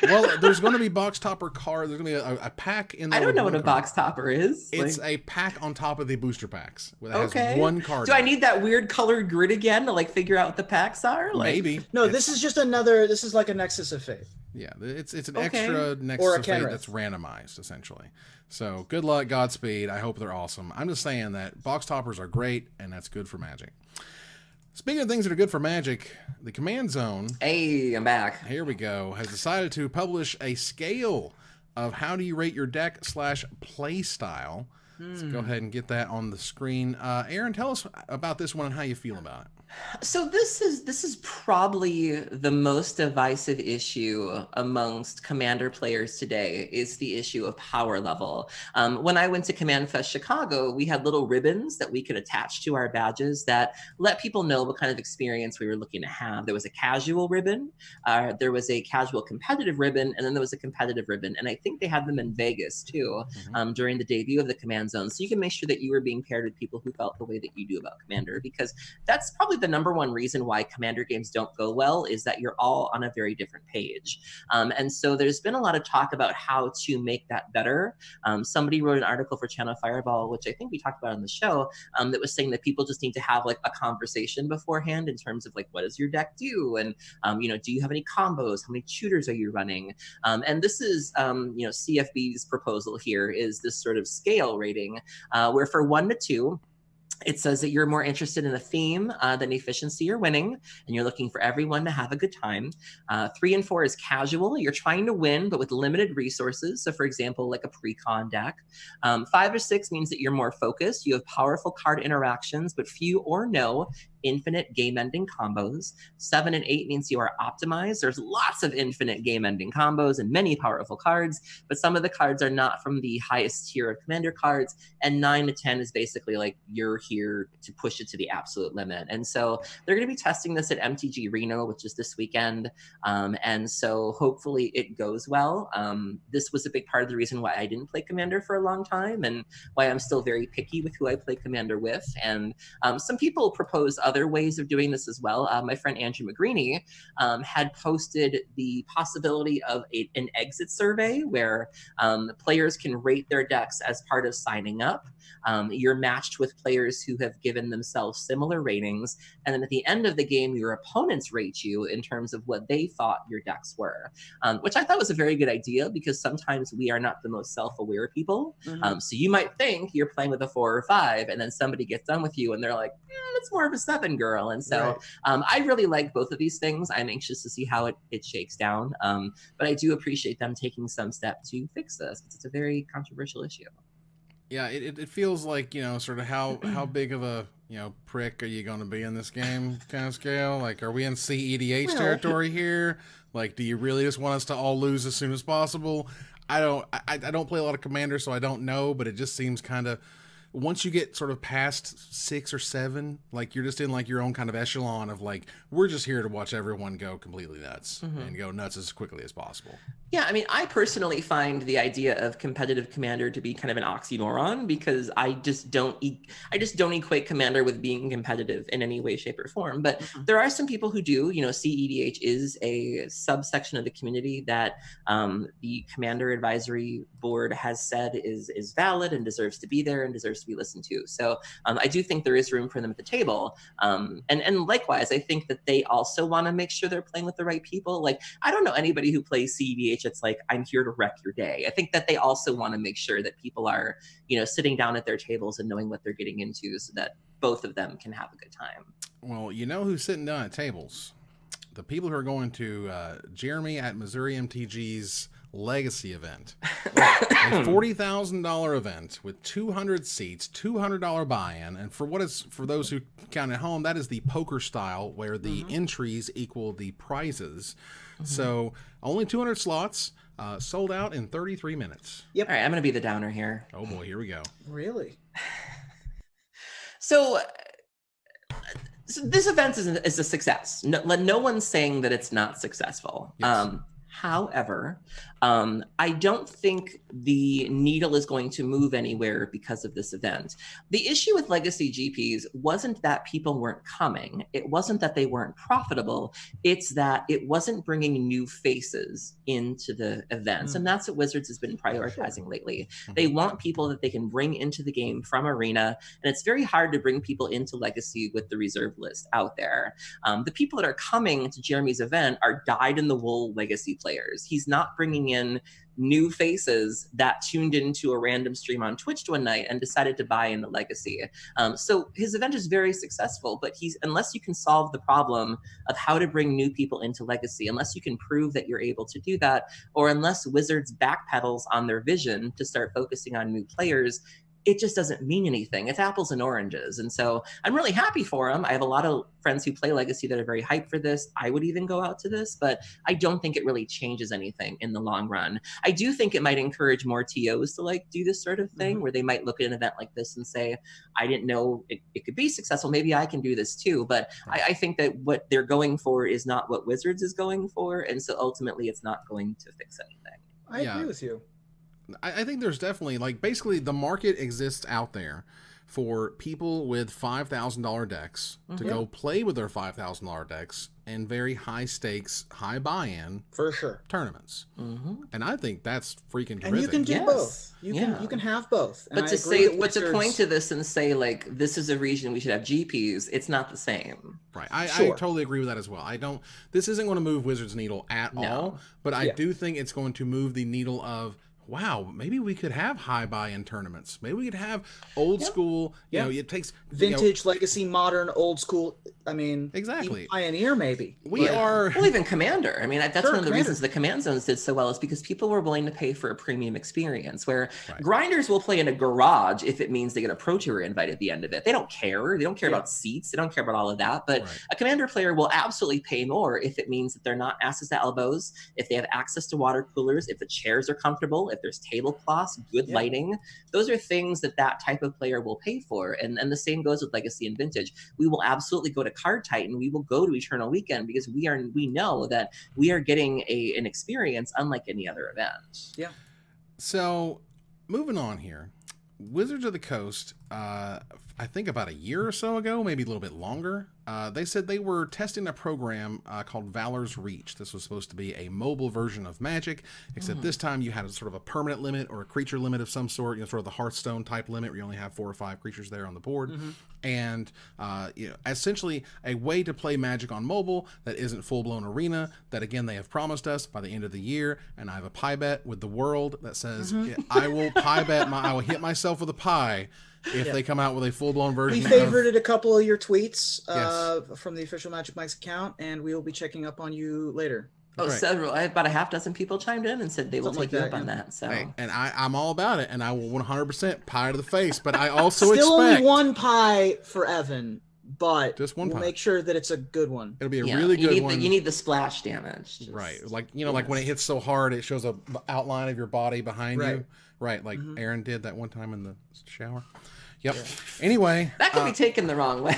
Well, there's going to be box topper card. There's going to be a pack in there. I don't know what a box topper is. It's a pack on top of the booster packs. That has one card. Do I need that weird colored grid again to figure out what the packs are? Maybe. No, this is just another. This is like a Nexus of Faith. Yeah, it's an extra next Or a to fate Kenrith. that's randomized, essentially. So good luck, Godspeed. I hope they're awesome. I'm just saying that box toppers are great, and that's good for Magic. Speaking of things that are good for Magic, the Command Zone, Hey, I'm back. here we go, has decided to publish a scale of how do you rate your deck / play style. Let's go ahead and get that on the screen. Aaron, tell us about this one and how you feel about it. So this is probably the most divisive issue amongst Commander players today, is the issue of power level. When I went to Command Fest Chicago, we had little ribbons that we could attach to our badges that let people know what kind of experience we were looking to have. There was a casual ribbon, there was a casual competitive ribbon, and then there was a competitive ribbon. And I think they had them in Vegas too, during the debut of the Command Zone. So you can make sure that you were being paired with people who felt the way that you do about Commander, because that's probably the number one reason why Commander games don't go well, is that you're all on a very different page. And so there's been a lot of talk about how to make that better. Somebody wrote an article for Channel Fireball, which I think we talked about on the show, that was saying that people just need to have like a conversation beforehand in terms of like, what does your deck do? And, do you have any combos? How many tutors are you running? And this is, CFB's proposal here is this sort of scale rating, where for 1 to 2, it says that you're more interested in a theme than efficiency or winning, and you're looking for everyone to have a good time. 3 and 4 is casual. You're trying to win, but with limited resources. So for example, like a pre-con deck. 5 or 6 means that you're more focused. You have powerful card interactions, but few or no infinite game-ending combos. 7 and 8 means you are optimized. There's lots of infinite game-ending combos and many powerful cards, but some of the cards are not from the highest tier of Commander cards. And 9 to 10 is basically like you're here to push it to the absolute limit. And so they're going to be testing this at MTG Reno, which is this weekend. And so hopefully it goes well. This was a big part of the reason why I didn't play Commander for a long time, and why I'm still very picky with who I play Commander with. And some people propose other ways of doing this as well. My friend Andrew McGreeny had posted the possibility of an exit survey where players can rate their decks as part of signing up. You're matched with players who have given themselves similar ratings, and then at the end of the game, your opponents rate you in terms of what they thought your decks were, which I thought was a very good idea, because sometimes we are not the most self-aware people. So you might think you're playing with a 4 or 5, and then somebody gets done with you and they're like, it's more of a 7, girl. And so I really like both of these things. I'm anxious to see how it shakes down, but I do appreciate them taking some step to fix this, because it's a very controversial issue. Yeah, it feels like, sort of how big of a, prick are you going to be in this game kind of scale? Like, are we in CEDH territory here? Like, do you really just want us to all lose as soon as possible? I don't play a lot of Commander, so I don't know, but it just seems kind of, once you get sort of past 6 or 7, like you're just in like your own kind of echelon of like, we're just here to watch everyone go completely nuts and go nuts as quickly as possible. Yeah, I mean, I personally find the idea of competitive Commander to be kind of an oxymoron, because I just don't equate Commander with being competitive in any way, shape, or form. But there are some people who do. CEDH is a subsection of the community that the Commander Advisory Board has said is valid and deserves to be there and deserves to be listened to. So I do think there is room for them at the table. And likewise, I think that they also want to make sure they're playing with the right people. Like, I don't know anybody who plays CEDH it's like, I'm here to wreck your day. I think that they also want to make sure that people are, sitting down at their tables and knowing what they're getting into, so that both of them can have a good time. Well, who's sitting down at tables? The people who are going to Jeremy at Missouri MTG's Legacy event. A $40,000 event with 200 seats, $200 buy-in, and for those who count at home, that is the poker style where the entries equal the prizes. So only 200 slots, sold out in 33 minutes. Yep. All right, I'm going to be the downer here. Oh boy, here we go. Really? So this event is a success. No one's saying that it's not successful. Yes. However, I don't think the needle is going to move anywhere because of this event. The issue with Legacy GPs wasn't that people weren't coming. It wasn't that they weren't profitable. It's that it wasn't bringing new faces into the events. And that's what Wizards has been prioritizing lately. They want people that they can bring into the game from Arena. And it's very hard to bring people into Legacy with the reserve list out there. The people that are coming to Jeremy's event are dyed-in-the-wool Legacy players. players. He's not bringing in new faces that tuned into a random stream on Twitch one night and decided to buy into Legacy. So his event is very successful, but unless you can solve the problem of how to bring new people into Legacy, unless you can prove that you're able to do that, or unless Wizards backpedals on their vision to start focusing on new players, it just doesn't mean anything. It's apples and oranges. And so I'm really happy for him. I have a lot of friends who play Legacy that are very hyped for this. I would even go out to this, but I don't think it really changes anything in the long run. I do think it might encourage more TOs to like do this sort of thing, where they might look at an event like this and say, I didn't know it could be successful. Maybe I can do this too. But I think that what they're going for is not what Wizards is going for. And so ultimately it's not going to fix anything. I agree with you. I think there's definitely, like, basically the market exists out there for people with $5,000 decks to go play with their $5,000 decks in very high stakes, high buy-in for sure tournaments. And I think that's freaking terrific. And you can do both. You can have both. And but to point to this and say, like, this is a reason we should have GPs, it's not the same. Right. I totally agree with that as well. This isn't going to move Wizards needle at all, but I do think it's going to move the needle of, wow, maybe we could have high buy-in tournaments. Maybe we could have old school, you know, it takes vintage, legacy, modern, old school. I mean, exactly. Pioneer, maybe. Well, even Commander. I mean, that's one of the reasons the Command Zones did so well, is because people were willing to pay for a premium experience, where grinders will play in a garage if it means they get a Pro Tour invite at the end of it. They don't care. They don't care about seats. They don't care about all of that. But a Commander player will absolutely pay more if it means that they're not asses to elbows, if they have access to water coolers, if the chairs are comfortable, if there's tablecloths, good lighting. Those are things that type of player will pay for. And the same goes with Legacy and Vintage. We will absolutely go to Card Titan. We will go to Eternal Weekend because we know that we are getting an experience unlike any other event. Yeah. So moving on here, Wizards of the Coast, I think about a year or so ago, maybe a little bit longer, they said they were testing a program called Valor's Reach. This was supposed to be a mobile version of Magic, except this time you had a sort of a permanent limit or a creature limit of some sort, you know, sort of the Hearthstone type limit where you only have 4 or 5 creatures there on the board. And, you know, essentially a way to play Magic on mobile that isn't full-blown arena, that again, they have promised us by the end of the year. And I have a pie bet with the world that says, I will pie bet, I will hit myself with a pie if they come out with a full-blown version. We favorited a couple of your tweets from the official Magic Mike's account, and we will be checking up on you later. Oh, several. About a half dozen people chimed in and said they will take you up on that. So, and I'm all about it, and I will 100% pie to the face. But I also still expect only one pie for Evan, but just one we'll pie. make sure that it's a good one. It'll be a really good one. You need the splash damage, right? Like, you know, like when it hits so hard, it shows a outline of your body behind you, right? Like Aaron did that one time in the shower. Yep. Anyway, that could be taken the wrong way.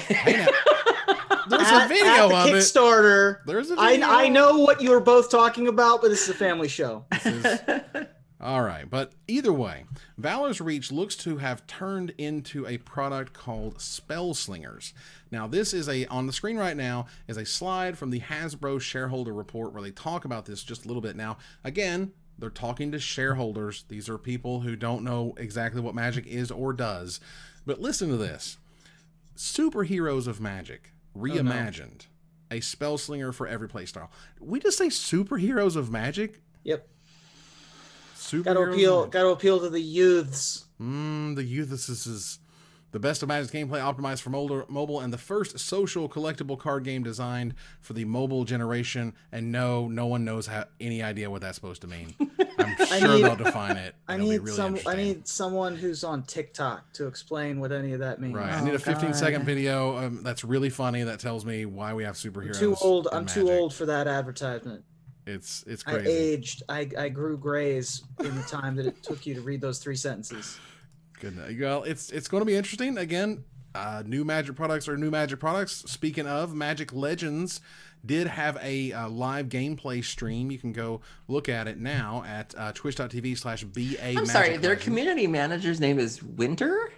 There's a video of Kickstarter. it. There's a video. I know what you were both talking about, but this is a family show. All right, but either way, Valor's Reach looks to have turned into a product called Spell Slingers. Now, this is on the screen right now is a slide from the Hasbro shareholder report where they talk about this just a little bit. Now, again, they're talking to shareholders. These are people who don't know exactly what Magic is or does. But listen to this. Superheroes of Magic reimagined. A spell slinger for every playstyle. We just say superheroes of Magic? Yep. Got to appeal to the youths. The youth. This is the best of Magic's gameplay optimized for mobile and the first social collectible card game designed for the mobile generation. And no one knows any idea what that's supposed to mean. I'm sure they'll define it. I need someone who's on TikTok to explain what any of that means. Right. I need a 15-second video that's really funny that tells me why we have superheroes. I'm too old for that advertisement. It's crazy. I aged. I grew grays in the time that it took you to read those 3 sentences. Good. Well, it's going to be interesting. Again, new Magic products are new Magic products. Speaking of, Magic Legends did have a live gameplay stream. You can go look at it now at twitch.tv/BA. I'm sorry, their community manager's name is Winter?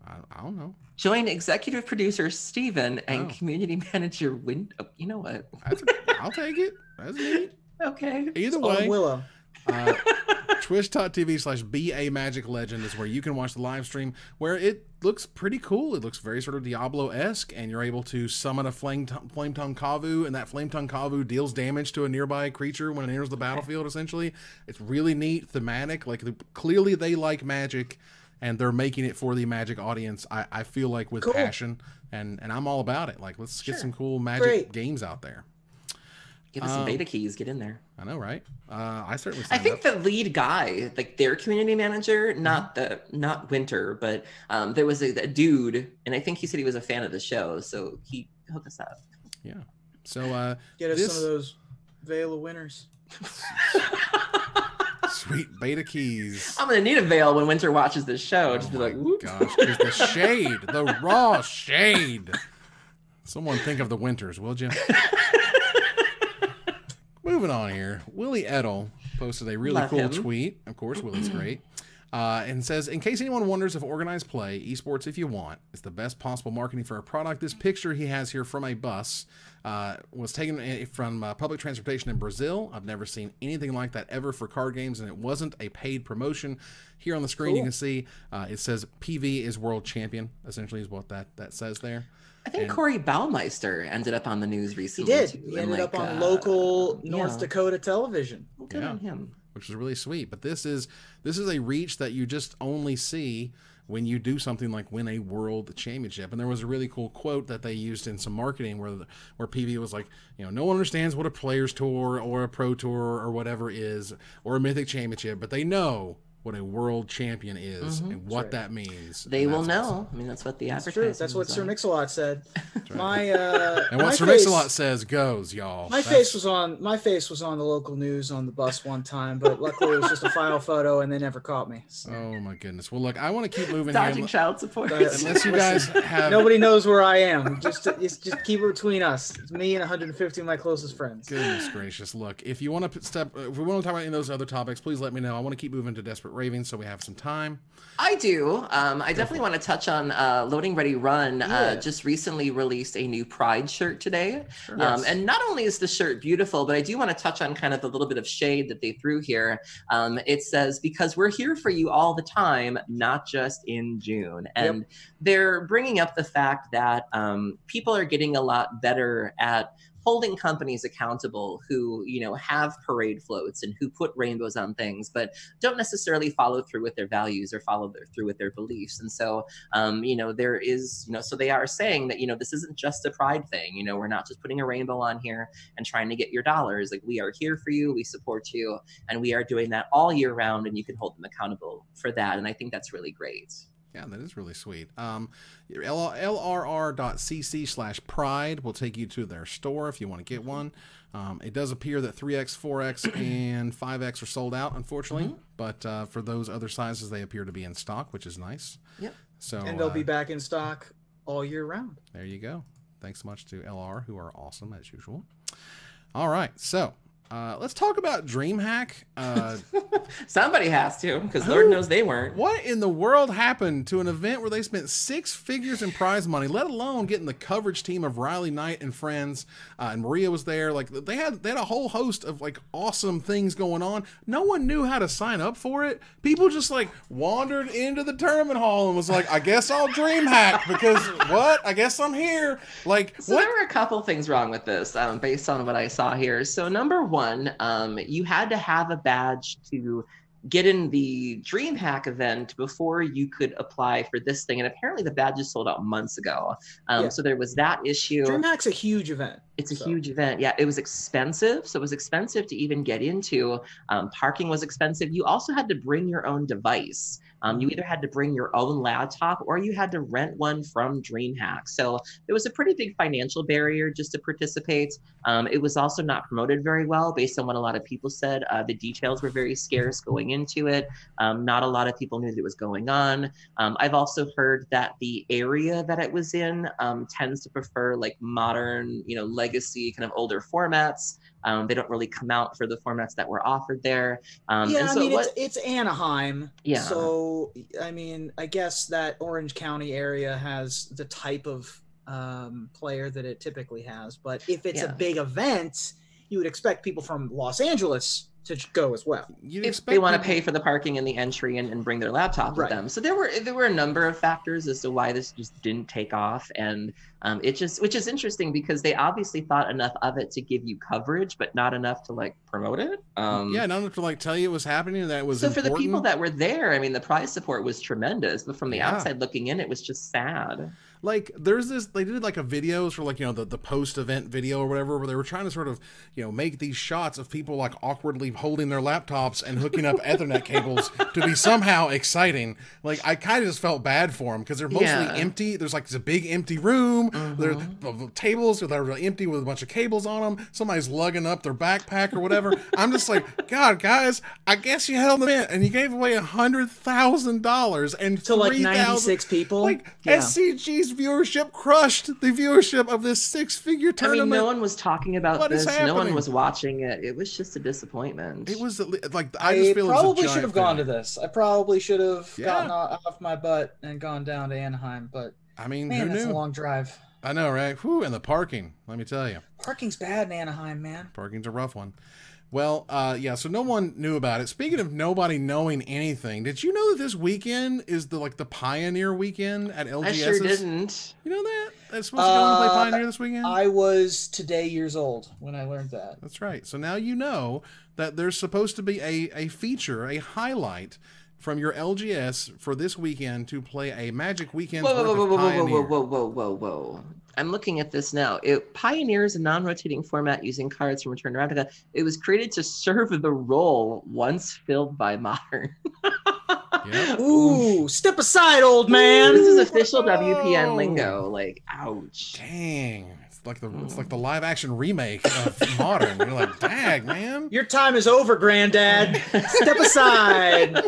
I don't know. Join executive producer Steven and community manager Winter. Oh, you know what? I'll take it. That's neat. Okay. Either way. Willow. Twitch.tv/BA Magic Legend is where you can watch the live stream, where it looks pretty cool. It looks very sort of Diablo-esque, and you're able to summon a Flame Tongue Kavu, and that Flame Tongue Kavu deals damage to a nearby creature when it enters the battlefield, essentially. It's really neat, thematic. Like, clearly they like Magic, and they're making it for the Magic audience, I feel like, with passion, and I'm all about it. Like, let's get some cool Magic games out there. Give us some beta keys. Get in there. I know, right? I certainly. I think the lead guy, like their community manager, not Winter, but there was a dude, and I think he said he was a fan of the show, so he hooked us up. Yeah. So get us some of those Veil of Winters. Sweet beta keys. I'm gonna need a veil when Winter watches this show. Just be like, whoop. Gosh, there's the shade, the raw shade. Someone think of the Winters, will you? Moving on here, Willie Edel posted a really cool tweet. Of course, Willie's great. And says, in case anyone wonders if organized play, esports if you want, is the best possible marketing for a product, this picture he has here from a bus was taken from public transportation in Brazil. I've never seen anything like that ever for card games, and it wasn't a paid promotion. Here on the screen, you can see it says PV is world champion, essentially is what that says there. I think Corey Baumeister ended up on the news recently. He did. He ended up on local North Dakota television. Good on him. Which is really sweet. But this is a reach that you just only see when you do something like win a world championship. And there was a really cool quote that they used in some marketing where PV was like, no one understands what a players tour or a pro tour or whatever is, or a mythic championship, but they know what a world champion is and what that means. They will know. Awesome. I mean, that's what the advertising. That's what Sir Mix-a-Lot said. Right. And what Sir Mix-a-Lot says goes, y'all. My face was on the local news on the bus one time, but luckily it was just a file photo and they never caught me. So. Oh my goodness. Well, look, I want to keep moving. Dodging child support. Unless you guys have nobody knows where I am. Just keep it between us. It's me and 150 of my closest friends. Goodness gracious. Look, if you want to if we want to talk about any of those other topics, please let me know. I want to keep moving to Desperate Raving, so we have some time. I do. I definitely want to touch on Loading Ready Run. Just recently released a new Pride shirt today. Sure. And not only is the shirt beautiful, but I do want to touch on kind of the little bit of shade that they threw here. It says, because we're here for you all the time, not just in June. And they're bringing up the fact that people are getting a lot better at holding companies accountable who, have parade floats and who put rainbows on things, but don't necessarily follow through with their values or follow through with their beliefs. And so, there is, so they are saying that, this isn't just a pride thing. We're not just putting a rainbow on here and trying to get your dollars. Like, we are here for you, we support you, and we are doing that all year round, and you can hold them accountable for that. And I think that's really great. Yeah, that is really sweet. LRR.cc/pride will take you to their store if you want to get one. It does appear that 3X, 4X, and 5X are sold out, unfortunately. But for those other sizes, they appear to be in stock, which is nice. Yep. And they'll be back in stock all year round. There you go. Thanks so much to LR, who are awesome as usual. All right, so let's talk about DreamHack. Somebody has to, because Lord knows they weren't. What in the world happened to an event where they spent 6 figures in prize money, let alone getting the coverage team of Riley Knight and friends, and Maria was there. Like, they had a whole host of like awesome things going on. No one knew how to sign up for it. People just like wandered into the tournament hall and was like, I guess I'll DreamHack because what? I guess I'm here. Like, so there were a couple things wrong with this, based on what I saw here. So number one, you had to have a badge to get in the DreamHack event before you could apply for this thing. And apparently the badges sold out months ago. So there was that issue. DreamHack's a huge event. It's a huge event. Yeah, it was expensive. So it was expensive to even get into. Parking was expensive. You also had to bring your own device. You either had to bring your own laptop or you had to rent one from DreamHack. So there was a pretty big financial barrier just to participate. It was also not promoted very well based on what a lot of people said. The details were very scarce going into it. Not a lot of people knew that it was going on. I've also heard that the area that it was in tends to prefer like modern, legacy kind of older formats. They don't really come out for the formats that were offered there. It's Anaheim. Yeah. So, I guess that Orange County area has the type of player that it typically has. But if it's a big event, you would expect people from Los Angeles to go as well. If they want to pay for the parking and the entry and bring their laptop with them. So there were a number of factors as to why this just didn't take off. And which is interesting because they obviously thought enough of it to give you coverage, but not enough to like promote it. Not enough to like tell you it was happening, that it was important. For the people that were there, I mean, the prize support was tremendous, but from the outside looking in, it was just sad. Like there's this, they did like a videos for like, you know, the post-event video or whatever, where they were trying to sort of, you know, make these shots of people like awkwardly holding their laptops and hooking up Ethernet cables to be somehow exciting. Like I kind of just felt bad for them because they're mostly empty. There's like this big empty room. There's tables that are empty with a bunch of cables on them. Somebody's lugging up their backpack or whatever. I'm just like, God, guys, I guess you held them in and you gave away $100,000 and to like 96 people. Like SCG's viewership crushed the viewership of this 6-figure tournament. I mean, no one was talking about this. No one was watching it. It was just a disappointment. It was like I just feel probably should have gone to this. I probably should have gotten off my butt and gone down to Anaheim. But I mean, man, who that's knew? a long drive. I know, right? Whew, and the parking. Let me tell you, parking's bad in Anaheim, man. Parking's a rough one. Well, so no one knew about it. Speaking of nobody knowing anything, did you know that this weekend is the Pioneer weekend at LGS? I sure didn't. You know that? That's supposed to go and play Pioneer this weekend? I was today years old when I learned that. That's right. So now you know that there's supposed to be a feature, a highlight from your LGS for this weekend to play a Magic Weekend. Whoa. I'm looking at this now. Pioneer is a non-rotating format using cards from Return to Ravnica. It was created to serve the role once filled by Modern. Yep. Ooh, step aside, old man. This is official WPN lingo. Like, ouch. Dang. It's like the live action remake of Modern. You're like, dang, man. Your time is over, Granddad. Step aside.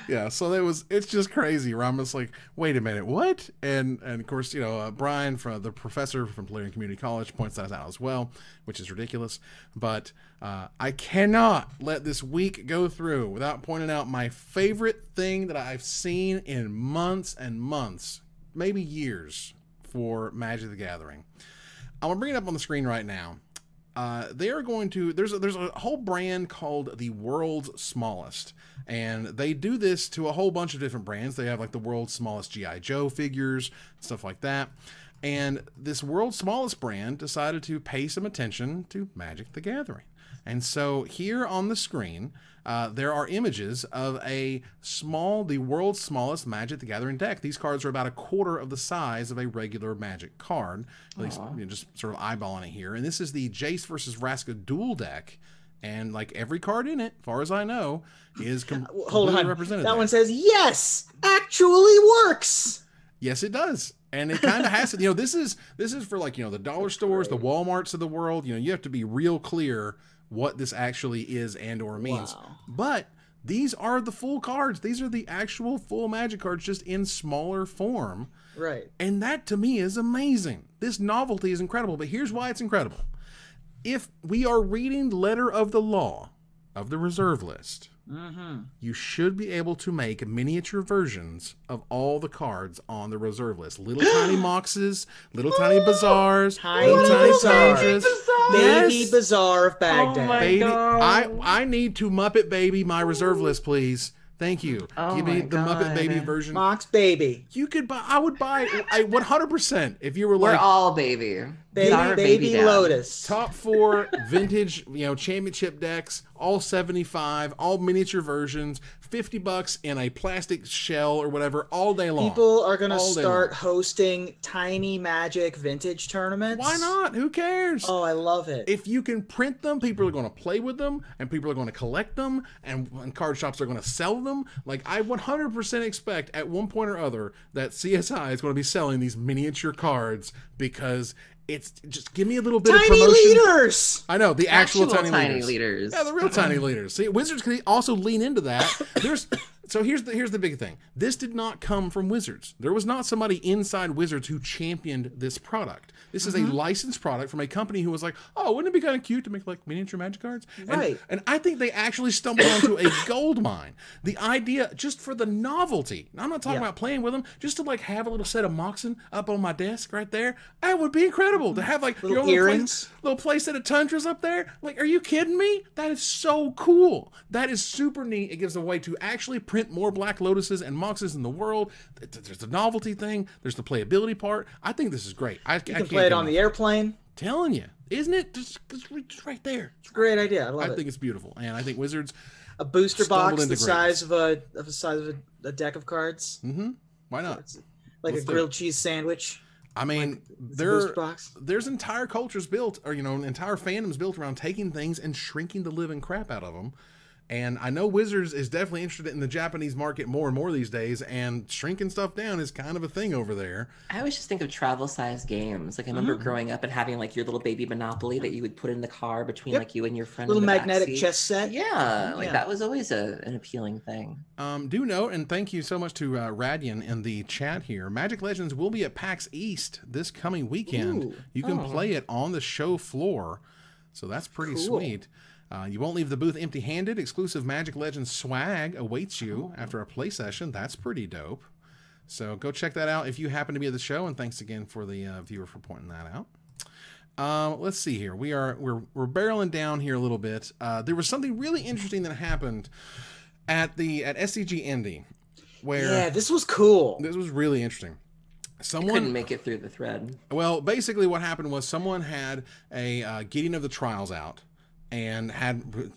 Yeah, so it's just crazy. Where I'm just like, wait a minute, what? And of course, you know, Brian, from the professor from Palladium Community College, points that out as well, which is ridiculous. But I cannot let this week go through without pointing out my favorite thing that I've seen in months and months, maybe years, for Magic the Gathering. I'm gonna bring it up on the screen right now. They are going to, there's a whole brand called the World's Smallest, and they do this to a whole bunch of different brands. They have like the World's Smallest G.I. Joe figures, stuff like that. And this World's Smallest brand decided to pay some attention to Magic the Gathering. And so here on the screen, there are images of the world's smallest Magic the Gathering deck. These cards are about a quarter of the size of a regular Magic card. At least, you know, just sort of eyeballing it here. And this is the Jace versus Vraska dual deck. And like every card in it, far as I know, is completely represented. That one says, yes, actually works. Yes, it does. And it kind of has to, you know, this is for like, you know, the dollar stores, the Walmarts of the world. You know, you have to be real clear what this actually is and or means. Wow. But these are the full cards. These are the actual full Magic cards, just in smaller form. Right. And that to me is amazing. This novelty is incredible, but here's why it's incredible. If we are reading letter of the law of the reserve list, you should be able to make miniature versions of all the cards on the reserve list. Little tiny Moxes, little tiny Bazaars, little tiny Tanjas. Baby Bazaar of Baghdad. Oh my baby, God. I need to Muppet Baby my reserve list, please. Thank you. Give me the Muppet Baby version. Mox Baby. You could buy. I would buy 100% if you were like. We're all baby. Baby Lotus. Top 4 vintage, you know, championship decks, all 75, all miniature versions, $50 in a plastic shell or whatever, all day long. People are gonna start hosting tiny Magic vintage tournaments. Why not? Who cares? Oh, I love it. If you can print them, people are going to play with them, and people are going to collect them, and card shops are going to sell them. Like, I 100% expect at one point or other that CSI is going to be selling these miniature cards, because it's just, give me a little bit of promotion. Tiny leaders! I know, the actual tiny leaders. Yeah, the real tiny leaders. See, Wizards can also lean into that. So here's the big thing. This did not come from Wizards. There was not somebody inside Wizards who championed this product. This is a licensed product from a company who was like, oh, wouldn't it be kind of cute to make like miniature Magic cards? Right. And I think they actually stumbled onto a gold mine. The idea, just for the novelty, I'm not talking about playing with them, just to like have a little set of Moxen up on my desk right there, that would be incredible. To have like little your earrings, little play set of Tundras up there. Like, are you kidding me? That is so cool. That is super neat. It gives a way to actually print more Black Lotuses and Moxes in the world. There's the novelty thing. There's the playability part. I think this is great. I can play it on the airplane. Telling you, isn't it? Just right there. It's a great idea. I love it. I think it's beautiful, and I think Wizards a booster box the size of a deck of cards. Mm-hmm. Why not? Like a grilled cheese sandwich. I mean, like there's entire cultures built, or entire fandoms built around taking things and shrinking the living crap out of them. And I know Wizards is definitely interested in the Japanese market more and more these days, and shrinking stuff down is kind of a thing over there. I always just think of travel-sized games. Like I remember growing up and having like your little baby Monopoly that you would put in the car between like you and your friend. Little magnetic chess set. Yeah, like that was always an appealing thing. Do note, and thank you so much to Radian in the chat here. Magic Legends will be at PAX East this coming weekend. Ooh. You can play it on the show floor, so that's pretty sweet. You won't leave the booth empty-handed. Exclusive Magic Legends swag awaits you after a play session. That's pretty dope. So go check that out if you happen to be at the show. And thanks again for the viewer for pointing that out. Let's see here. We're barreling down here a little bit. There was something really interesting that happened at SCG Indy, where this was cool. This was really interesting. Someone couldn't make it through the thread. Well, basically what happened was someone had a Gideon of the Trials out, and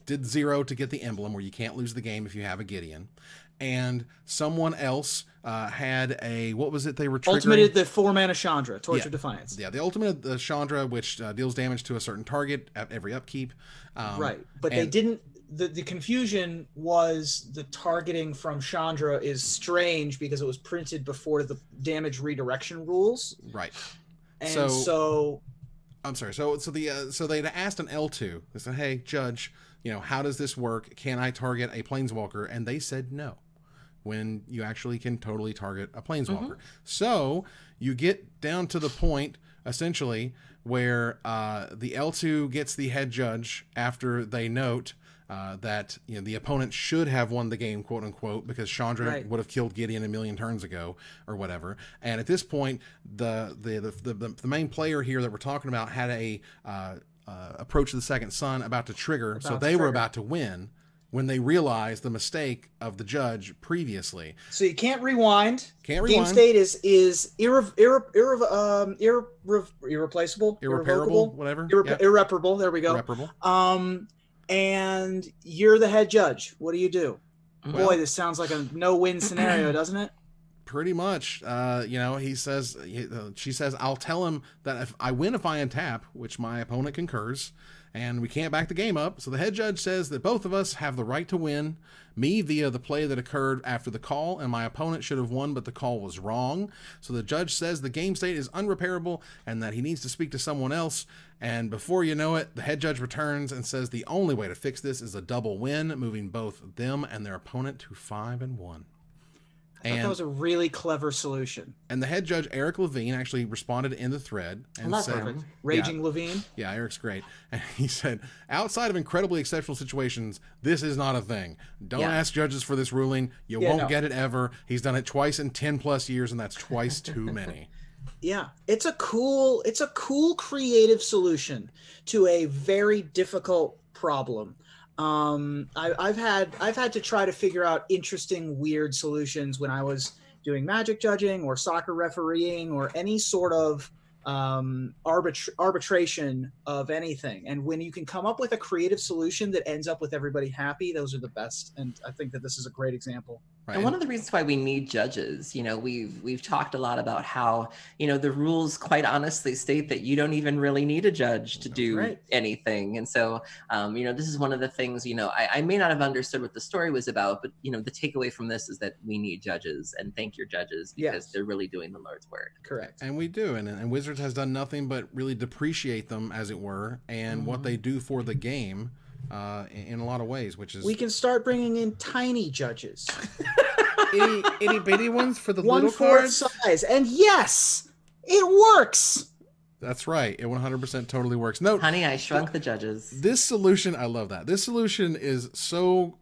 did 0 to get the emblem where you can't lose the game if you have a Gideon. And someone else had a, what was it they were triggering? Ultimated the 4-mana Chandra, Torch of Defiance. Yeah, the ultimate the Chandra, which deals damage to a certain target at every upkeep. Right, but they didn't, the confusion was the targeting from Chandra is strange because it was printed before the damage redirection rules. Right. And so I'm sorry. So they'd asked an L2. They said, "Hey, Judge, how does this work? Can I target a Planeswalker?" And they said no. When you actually can totally target a Planeswalker. So you get down to the point, essentially, where the L2 gets the head judge after they note that the opponent should have won the game, quote unquote, because Chandra would have killed Gideon a million turns ago or whatever. And at this point, the main player here that we're talking about had a Approach of the Second Sun about to trigger, so they were about to win when they realized the mistake of the judge previously. So you can't rewind. Game state is irreplaceable, irreparable, whatever. Irreparable. There we go. Irreparable. And you're the head judge. What do? Well, boy, this sounds like a no-win scenario, doesn't it? Pretty much. She says, I'll tell him that if I win if I untap, which my opponent concurs, and we can't back the game up. So the head judge says that both of us have the right to win, me via the play that occurred after the call, and my opponent should have won, but the call was wrong. So the judge says the game state is unrepairable and that he needs to speak to someone else. And before you know it, the head judge returns and says the only way to fix this is a double win, moving both them and their opponent to 5-1. I thought that was a really clever solution. And the head judge, Eric Levine, actually responded in the thread and said, Raging Levine. Yeah, Eric's great. And he said, outside of incredibly exceptional situations, this is not a thing. Don't ask judges for this ruling. You won't get it ever. He's done it twice in 10 plus years, and that's twice too many. Yeah, it's a cool creative solution to a very difficult problem. I've had to try to figure out interesting, weird solutions when I was doing Magic judging or soccer refereeing or any sort of arbitration of anything. And when you can come up with a creative solution that ends up with everybody happy, those are the best. And I think that this is a great example. Right. And one of the reasons why we need judges, we've talked a lot about how, the rules quite honestly state that you don't even really need a judge to do anything. And so, this is one of the things, I may not have understood what the story was about, but, the takeaway from this is that we need judges, and thank your judges because they're really doing the Lord's work. Correct. And we do. And Wizards has done nothing but really depreciate them, as it were, and what they do for the game. In a lot of ways, which is we can start bringing in tiny judges. itty bitty ones for the little 1/4 cards size, and yes, it works. That's right. It 100% totally works. No, Honey, I Shrunk the Judges. This solution, I love that. This solution is so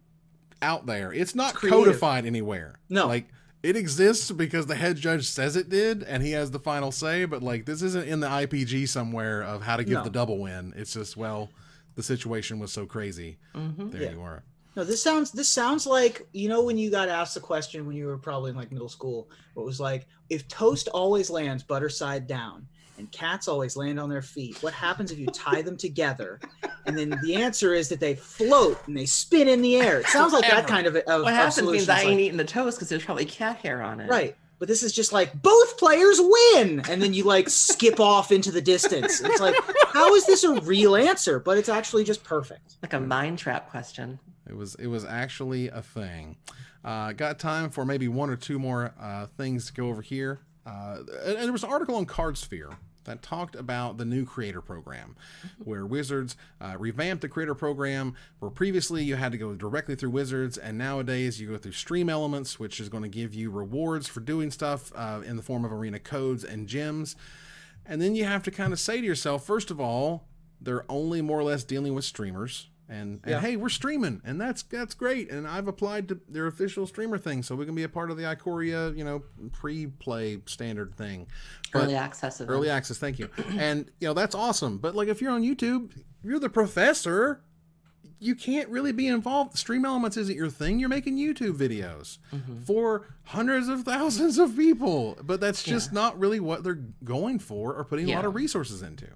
out there. It's not creative. Codified anywhere. No. Like, it exists because the head judge says it did, and he has the final say, but, like, this isn't in the IPG somewhere of how to give the double win. It's just, well, the situation was so crazy. There you are. No, this sounds like, you know, when you got asked the question when you were probably in, like, middle school, what was like, if toast always lands butter side down, and cats always land on their feet, what happens if you tie them together? And then the answer is that they float and they spin in the air. It sounds like that kind of what happens solution. means I ain't eating the toast because there's probably cat hair on it. Right. But this is just like, both players win! And then you, like, skip off into the distance. It's like, how is this a real answer? But it's actually just perfect. Like a mind trap question. It was actually a thing. Got time for maybe one or two more things to go over here. And there was an article on Cardsphere that talked about the new creator program, where Wizards revamped the creator program, where previously you had to go directly through Wizards, and nowadays you go through Stream Elements, which is going to give you rewards for doing stuff in the form of arena codes and gems. And then you have to kind of say to yourself, first of all, they're only more or less dealing with streamers. And hey, we're streaming, and that's great. And I've applied to their official streamer thing, so we can be a part of the Ikoria, you know, pre-play standard thing. But early access event. Early access, thank you. And you know, that's awesome. But like, if you're on YouTube, you're the professor. You can't really be involved. Stream Elements isn't your thing. You're making YouTube videos for hundreds of thousands of people, but that's just not really what they're going for or putting a lot of resources into.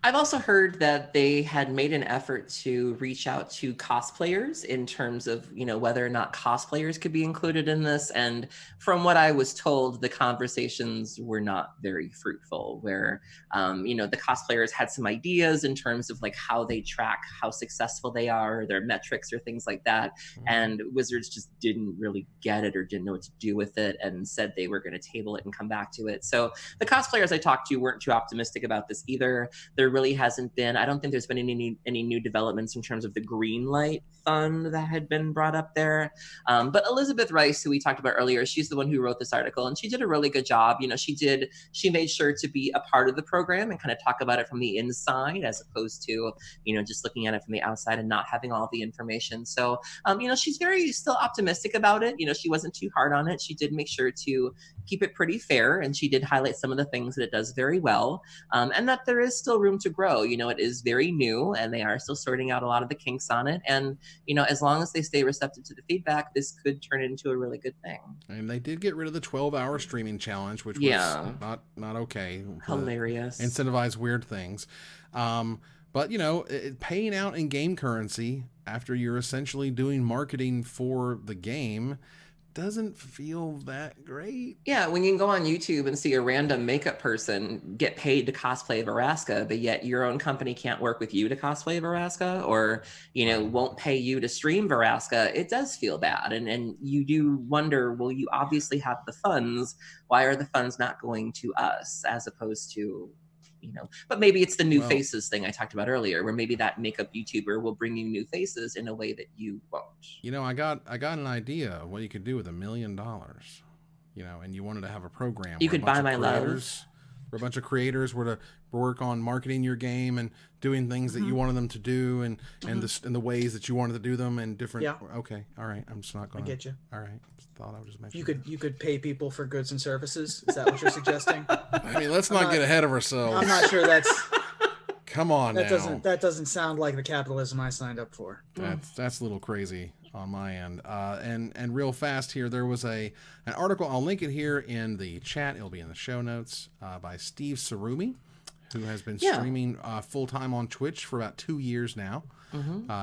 I've also heard that they had made an effort to reach out to cosplayers in terms of, you know, whether or not cosplayers could be included in this. And from what I was told, the conversations were not very fruitful, where, you know, the cosplayers had some ideas in terms of like how they track how successful they are, or their metrics or things like that. And Wizards just didn't really get it or didn't know what to do with it, and said they were going to table it and come back to it. So the cosplayers I talked to weren't too optimistic about this either. There really hasn't been, I don't think there's been any new developments in terms of the Greenlight Fund that had been brought up there. But Elizabeth Rice, who we talked about earlier, she's the one who wrote this article, and she did a really good job. You know, she made sure to be a part of the program and kind of talk about it from the inside, as opposed to, you know, just looking at it from the outside and not having all the information. So, you know, she's very still optimistic about it. You know, she wasn't too hard on it. She did make sure to keep it pretty fair, and she did highlight some of the things that it does very well, and that there is still room to grow. You know, it is very new, and they are still sorting out a lot of the kinks on it. And, you know, as long as they stay receptive to the feedback, this could turn into a really good thing. And they did get rid of the 12-hour streaming challenge, which was not okay. Hilarious. Incentivize weird things. But, you know, paying out in game currency after you're essentially doing marketing for the game doesn't feel that great. Yeah, when you can go on YouTube and see a random makeup person get paid to cosplay Veraska, but yet your own company can't work with you to cosplay Veraska, or, you know, won't pay you to stream Veraska, it does feel bad. And you do wonder, well, you obviously have the funds. Why are the funds not going to us as opposed to, you know, but maybe it's the new faces thing I talked about earlier, where maybe that makeup YouTuber will bring you new faces in a way that you won't. You know, I got an idea of what you could do with $1 million, you know, and you wanted to have a program. You could buy my love. Where a bunch of creators were to work on marketing your game and doing things that you wanted them to do, and the ways that you wanted to do them, and different. Yeah. Okay. All right. I'm just not going to. I get you. All right. Thought I would just mention. You could pay people for goods and services. Is that what you're suggesting? I mean, let's not get ahead of ourselves. I'm not sure that's. Come on, that doesn't sound like the capitalism I signed up for. That's a little crazy on my end. And real fast here, there was an article. I'll link it here in the chat. It'll be in the show notes, by Steve Sarumi, who has been streaming full time on Twitch for about 2 years now.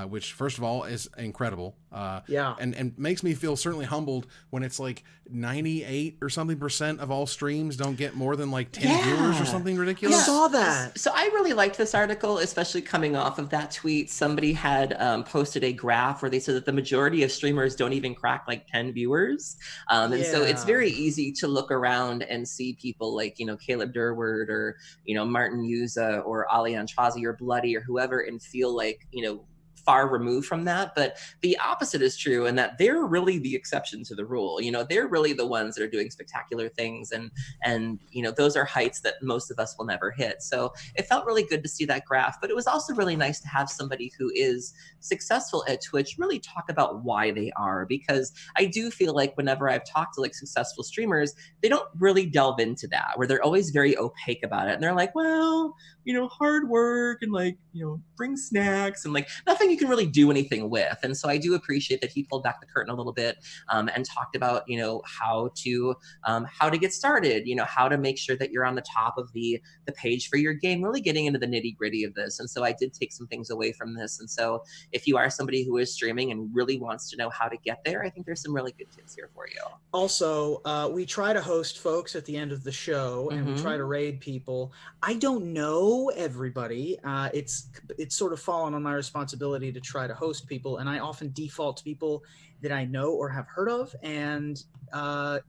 Which, first of all, is incredible. And makes me feel certainly humbled when it's like 98 or something % of all streams don't get more than like 10 viewers or something ridiculous. I saw that. So I really liked this article, especially coming off of that tweet. Somebody had posted a graph where they said that the majority of streamers don't even crack like 10 viewers. And so it's very easy to look around and see people like, you know, Caleb Durward or, you know, Martin Yuza or Ali Antrazi or Bloody or whoever, and feel like, you know, far removed from that, but the opposite is true in that they're really the exception to the rule. You know, they're really the ones that are doing spectacular things, and you know, those are heights that most of us will never hit. So it felt really good to see that graph, but it was also really nice to have somebody who is successful at Twitch really talk about why they are, because I do feel like whenever I've talked to like successful streamers, they don't really delve into that, where they're always very opaque about it. And they're like, well, you know, hard work and like, you know, bring snacks and like nothing you can really do anything with. And so I do appreciate that he pulled back the curtain a little bit and talked about, you know, how to get started, you know, how to make sure that you're on the top of the page for your game, really getting into the nitty gritty of this. And so I did take some things away from this. And so if you are somebody who is streaming and really wants to know how to get there, I think there's some really good tips here for you. Also, we try to host folks at the end of the show, and we try to raid people. I don't know everybody. It's sort of fallen on my responsibility to try to host people, and I often default to people that I know or have heard of. And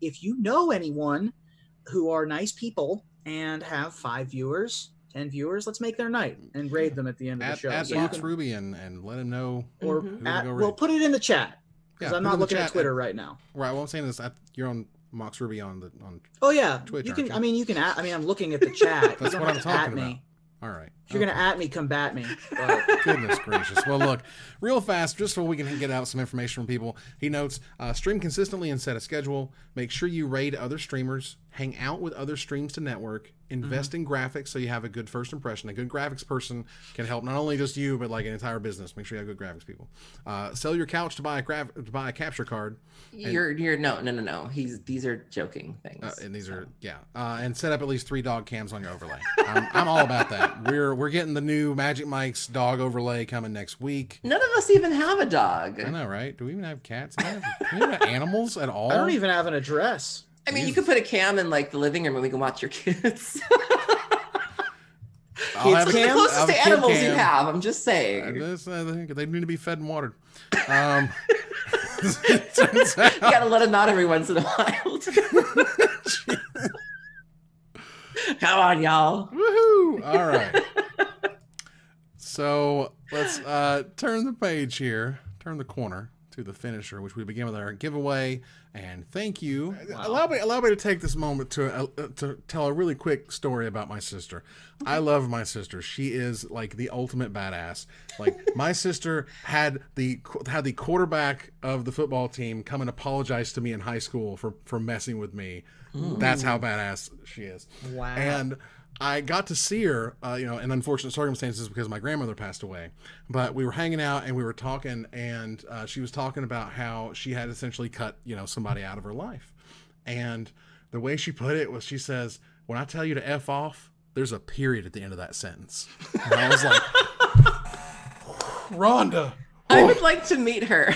if you know anyone who are nice people and have 5 viewers, 10 viewers, let's make their night and raid them at the end of the show. Ask Max Ruby and let him know. Or put it in the chat, because I'm not looking at Twitter right now. Right. Well, I'm saying is you're on Mox Ruby on Oh yeah, Twitch. You can. I mean, you can. I'm looking at the chat. That's what I'm talking about. All right. If you're gonna at me, combat me. But... Goodness gracious. Well, look, real fast, just so we can get out some information from people. He notes, stream consistently and set a schedule. Make sure you raid other streamers. Hang out with other streams to network. Invest in graphics so you have a good first impression. A good graphics person can help not only just you, but like an entire business. Make sure you have good graphics people. Sell your couch to buy a capture card. You're no. These are joking things. And these are and set up at least 3 dog cams on your overlay. I'm all about that. We're getting the new Magic Mike's dog overlay coming next week. None of us even have a dog. I know, right? Do we even have cats? Do we even have animals at all? I don't even have an address. I mean, you could put a cam in like the living room and we can watch your kids. It's the closest to animals you have. I'm just saying. I think they need to be fed and watered. You gotta let them out every once in a while. Come on, y'all. Woohoo! All right. So let's turn the page here. Turn the corner to the finisher, which we begin with our giveaway. And thank you. Wow. Allow me to take this moment to tell a really quick story about my sister. I love my sister. She is like the ultimate badass. Like my sister had the quarterback of the football team come and apologize to me in high school for messing with me. Ooh. That's how badass she is. Wow. And I got to see her, in unfortunate circumstances because my grandmother passed away. But we were hanging out and we were talking, and she was talking about how she had essentially cut, somebody out of her life. And the way she put it was, she says, "When I tell you to F off, there's a period at the end of that sentence." And I was like, Rhonda. I would like to meet her.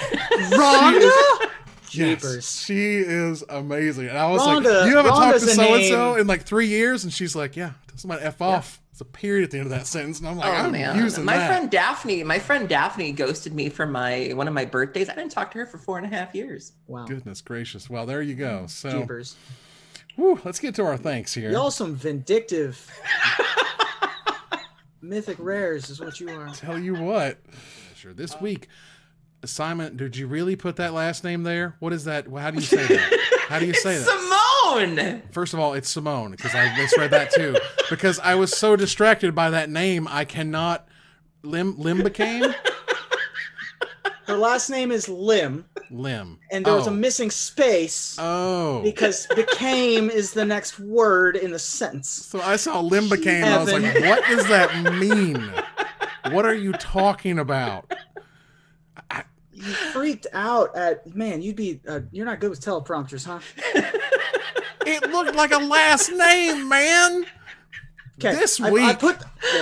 Rhonda? Yes, she is amazing. And I was like, "You haven't talked to so-and-so in like 3 years?" And she's like, "Yeah, tell somebody F off. It's a period at the end of that sentence." And I'm like, I'm using my that. My friend Daphne ghosted me for one of my birthdays. I didn't talk to her for 4.5 years. Wow. Goodness gracious. Well, there you go. So, Jeepers. Whew, let's get to our thanks here. Y'all some vindictive mythic rares is what you are. Tell you what. Sure. This week, Simon, did you really put that last name there? What is that? How do you say that? How do you say that? Simone! First of all, it's Simone, because I misread that too. Because I was so distracted by that name, I cannot... Lim became? Her last name is Lim. Lim. And there was a missing space. Oh. Because became is the next word in the sentence. So I saw Lim became, and I was like, what does that mean? What are you talking about? You freaked out at, man, you're not good with teleprompters, huh? It looked like a last name, man. Okay, this week. There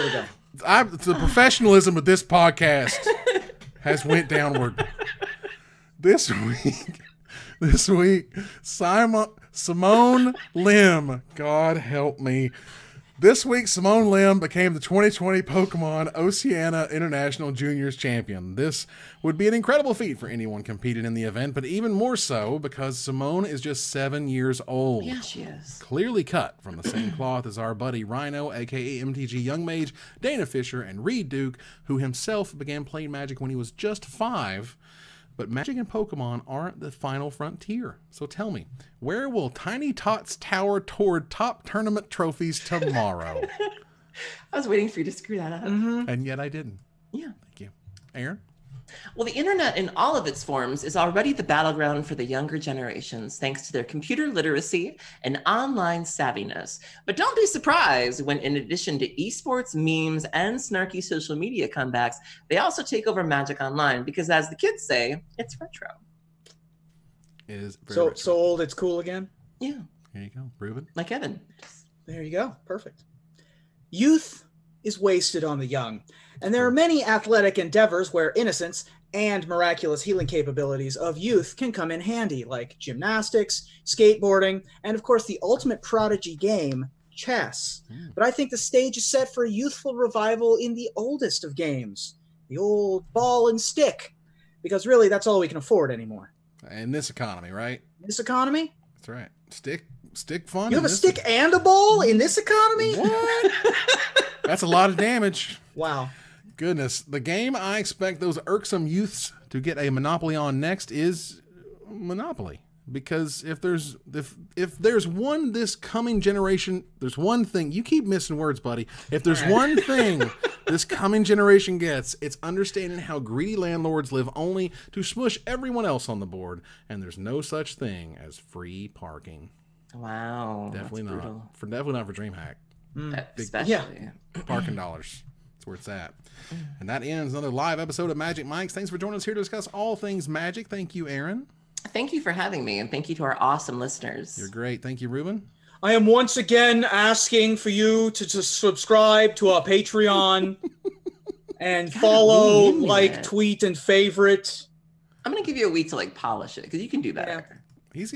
we go. The professionalism of this podcast has went downward. This week, Simone Lim, God help me. This week, Simone Lim became the 2020 Pokemon Oceania International Juniors champion. This would be an incredible feat for anyone competing in the event, but even more so because Simone is just 7 years old. Yeah, she is. Clearly cut from the same cloth as our buddy Rhino, aka MTG Young Mage, Dana Fisher, and Reed Duke, who himself began playing Magic when he was just 5. But Magic and Pokemon aren't the final frontier. So tell me, where will Tiny Tots tower toward top tournament trophies tomorrow? I was waiting for you to screw that up. And yet I didn't. Yeah. Thank you. Aaron? Well, the internet in all of its forms is already the battleground for the younger generations, thanks to their computer literacy and online savviness. But don't be surprised when, in addition to esports, memes, and snarky social media comebacks, they also take over Magic Online because, as the kids say, it's retro. It is very So retro. so old it's cool again. Yeah, Here you go, Ruben. like Evan. There you go. Perfect. Youth is wasted on the young. And there are many athletic endeavors where innocence and miraculous healing capabilities of youth can come in handy, like gymnastics, skateboarding, and of course the ultimate prodigy game, chess. But I think the stage is set for a youthful revival in the oldest of games, the old ball and stick, because really that's all we can afford anymore. In this economy, right? This economy? That's right. Stick fun. You have a stick and a ball in this economy? What? That's a lot of damage. Wow. Goodness. The game I expect those irksome youths to get a monopoly on next is Monopoly. Because if there's one this coming generation, there's one thing. You keep missing words, buddy. If there's one thing this coming generation gets, it's understanding how greedy landlords live only to smush everyone else on the board. And there's no such thing as free parking. Wow. Definitely that's not. brutal. Definitely not for DreamHack. Especially. Yeah. Parking dollars. That's where it's at. And that ends another live episode of Magic Mics. Thanks for joining us here to discuss all things Magic. Thank you, Aaron. Thank you for having me, and thank you to our awesome listeners. You're great. Thank you, Ruben. I am once again asking for you to subscribe to our Patreon and follow, lean in like, it. tweet, and favorite. I'm gonna give you a week to like polish it because you can do better. He's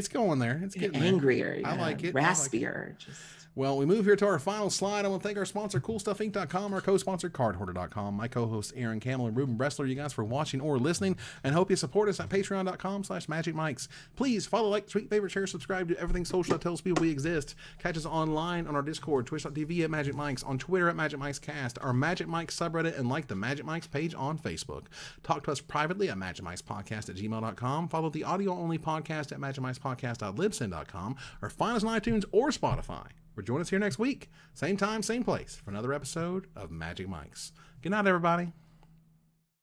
going there. It's getting there. Angrier, I yeah, like it. raspier. Just Well, we move here to our final slide. I want to thank our sponsor, CoolStuffInc.com, our co-sponsor, CardHoarder.com, my co-hosts, Aaron Camel and Ruben Bressler, you guys for watching or listening, and hope you support us at patreon.com/magicmics. Please follow, like, tweet, favorite, share, subscribe to everything social that tells people we exist. Catch us online on our Discord, twitch.tv @MagicMics, on Twitter @MagicMicsCast, our Magic Mics subreddit, and like the Magic Mics page on Facebook. Talk to us privately at magicmicspodcast@gmail.com. Follow the audio-only podcast at magicmicspodcast.libsyn.com, or find us on iTunes or Spotify. Or join us here next week, same time, same place, for another episode of Magic Mics. Good night, everybody.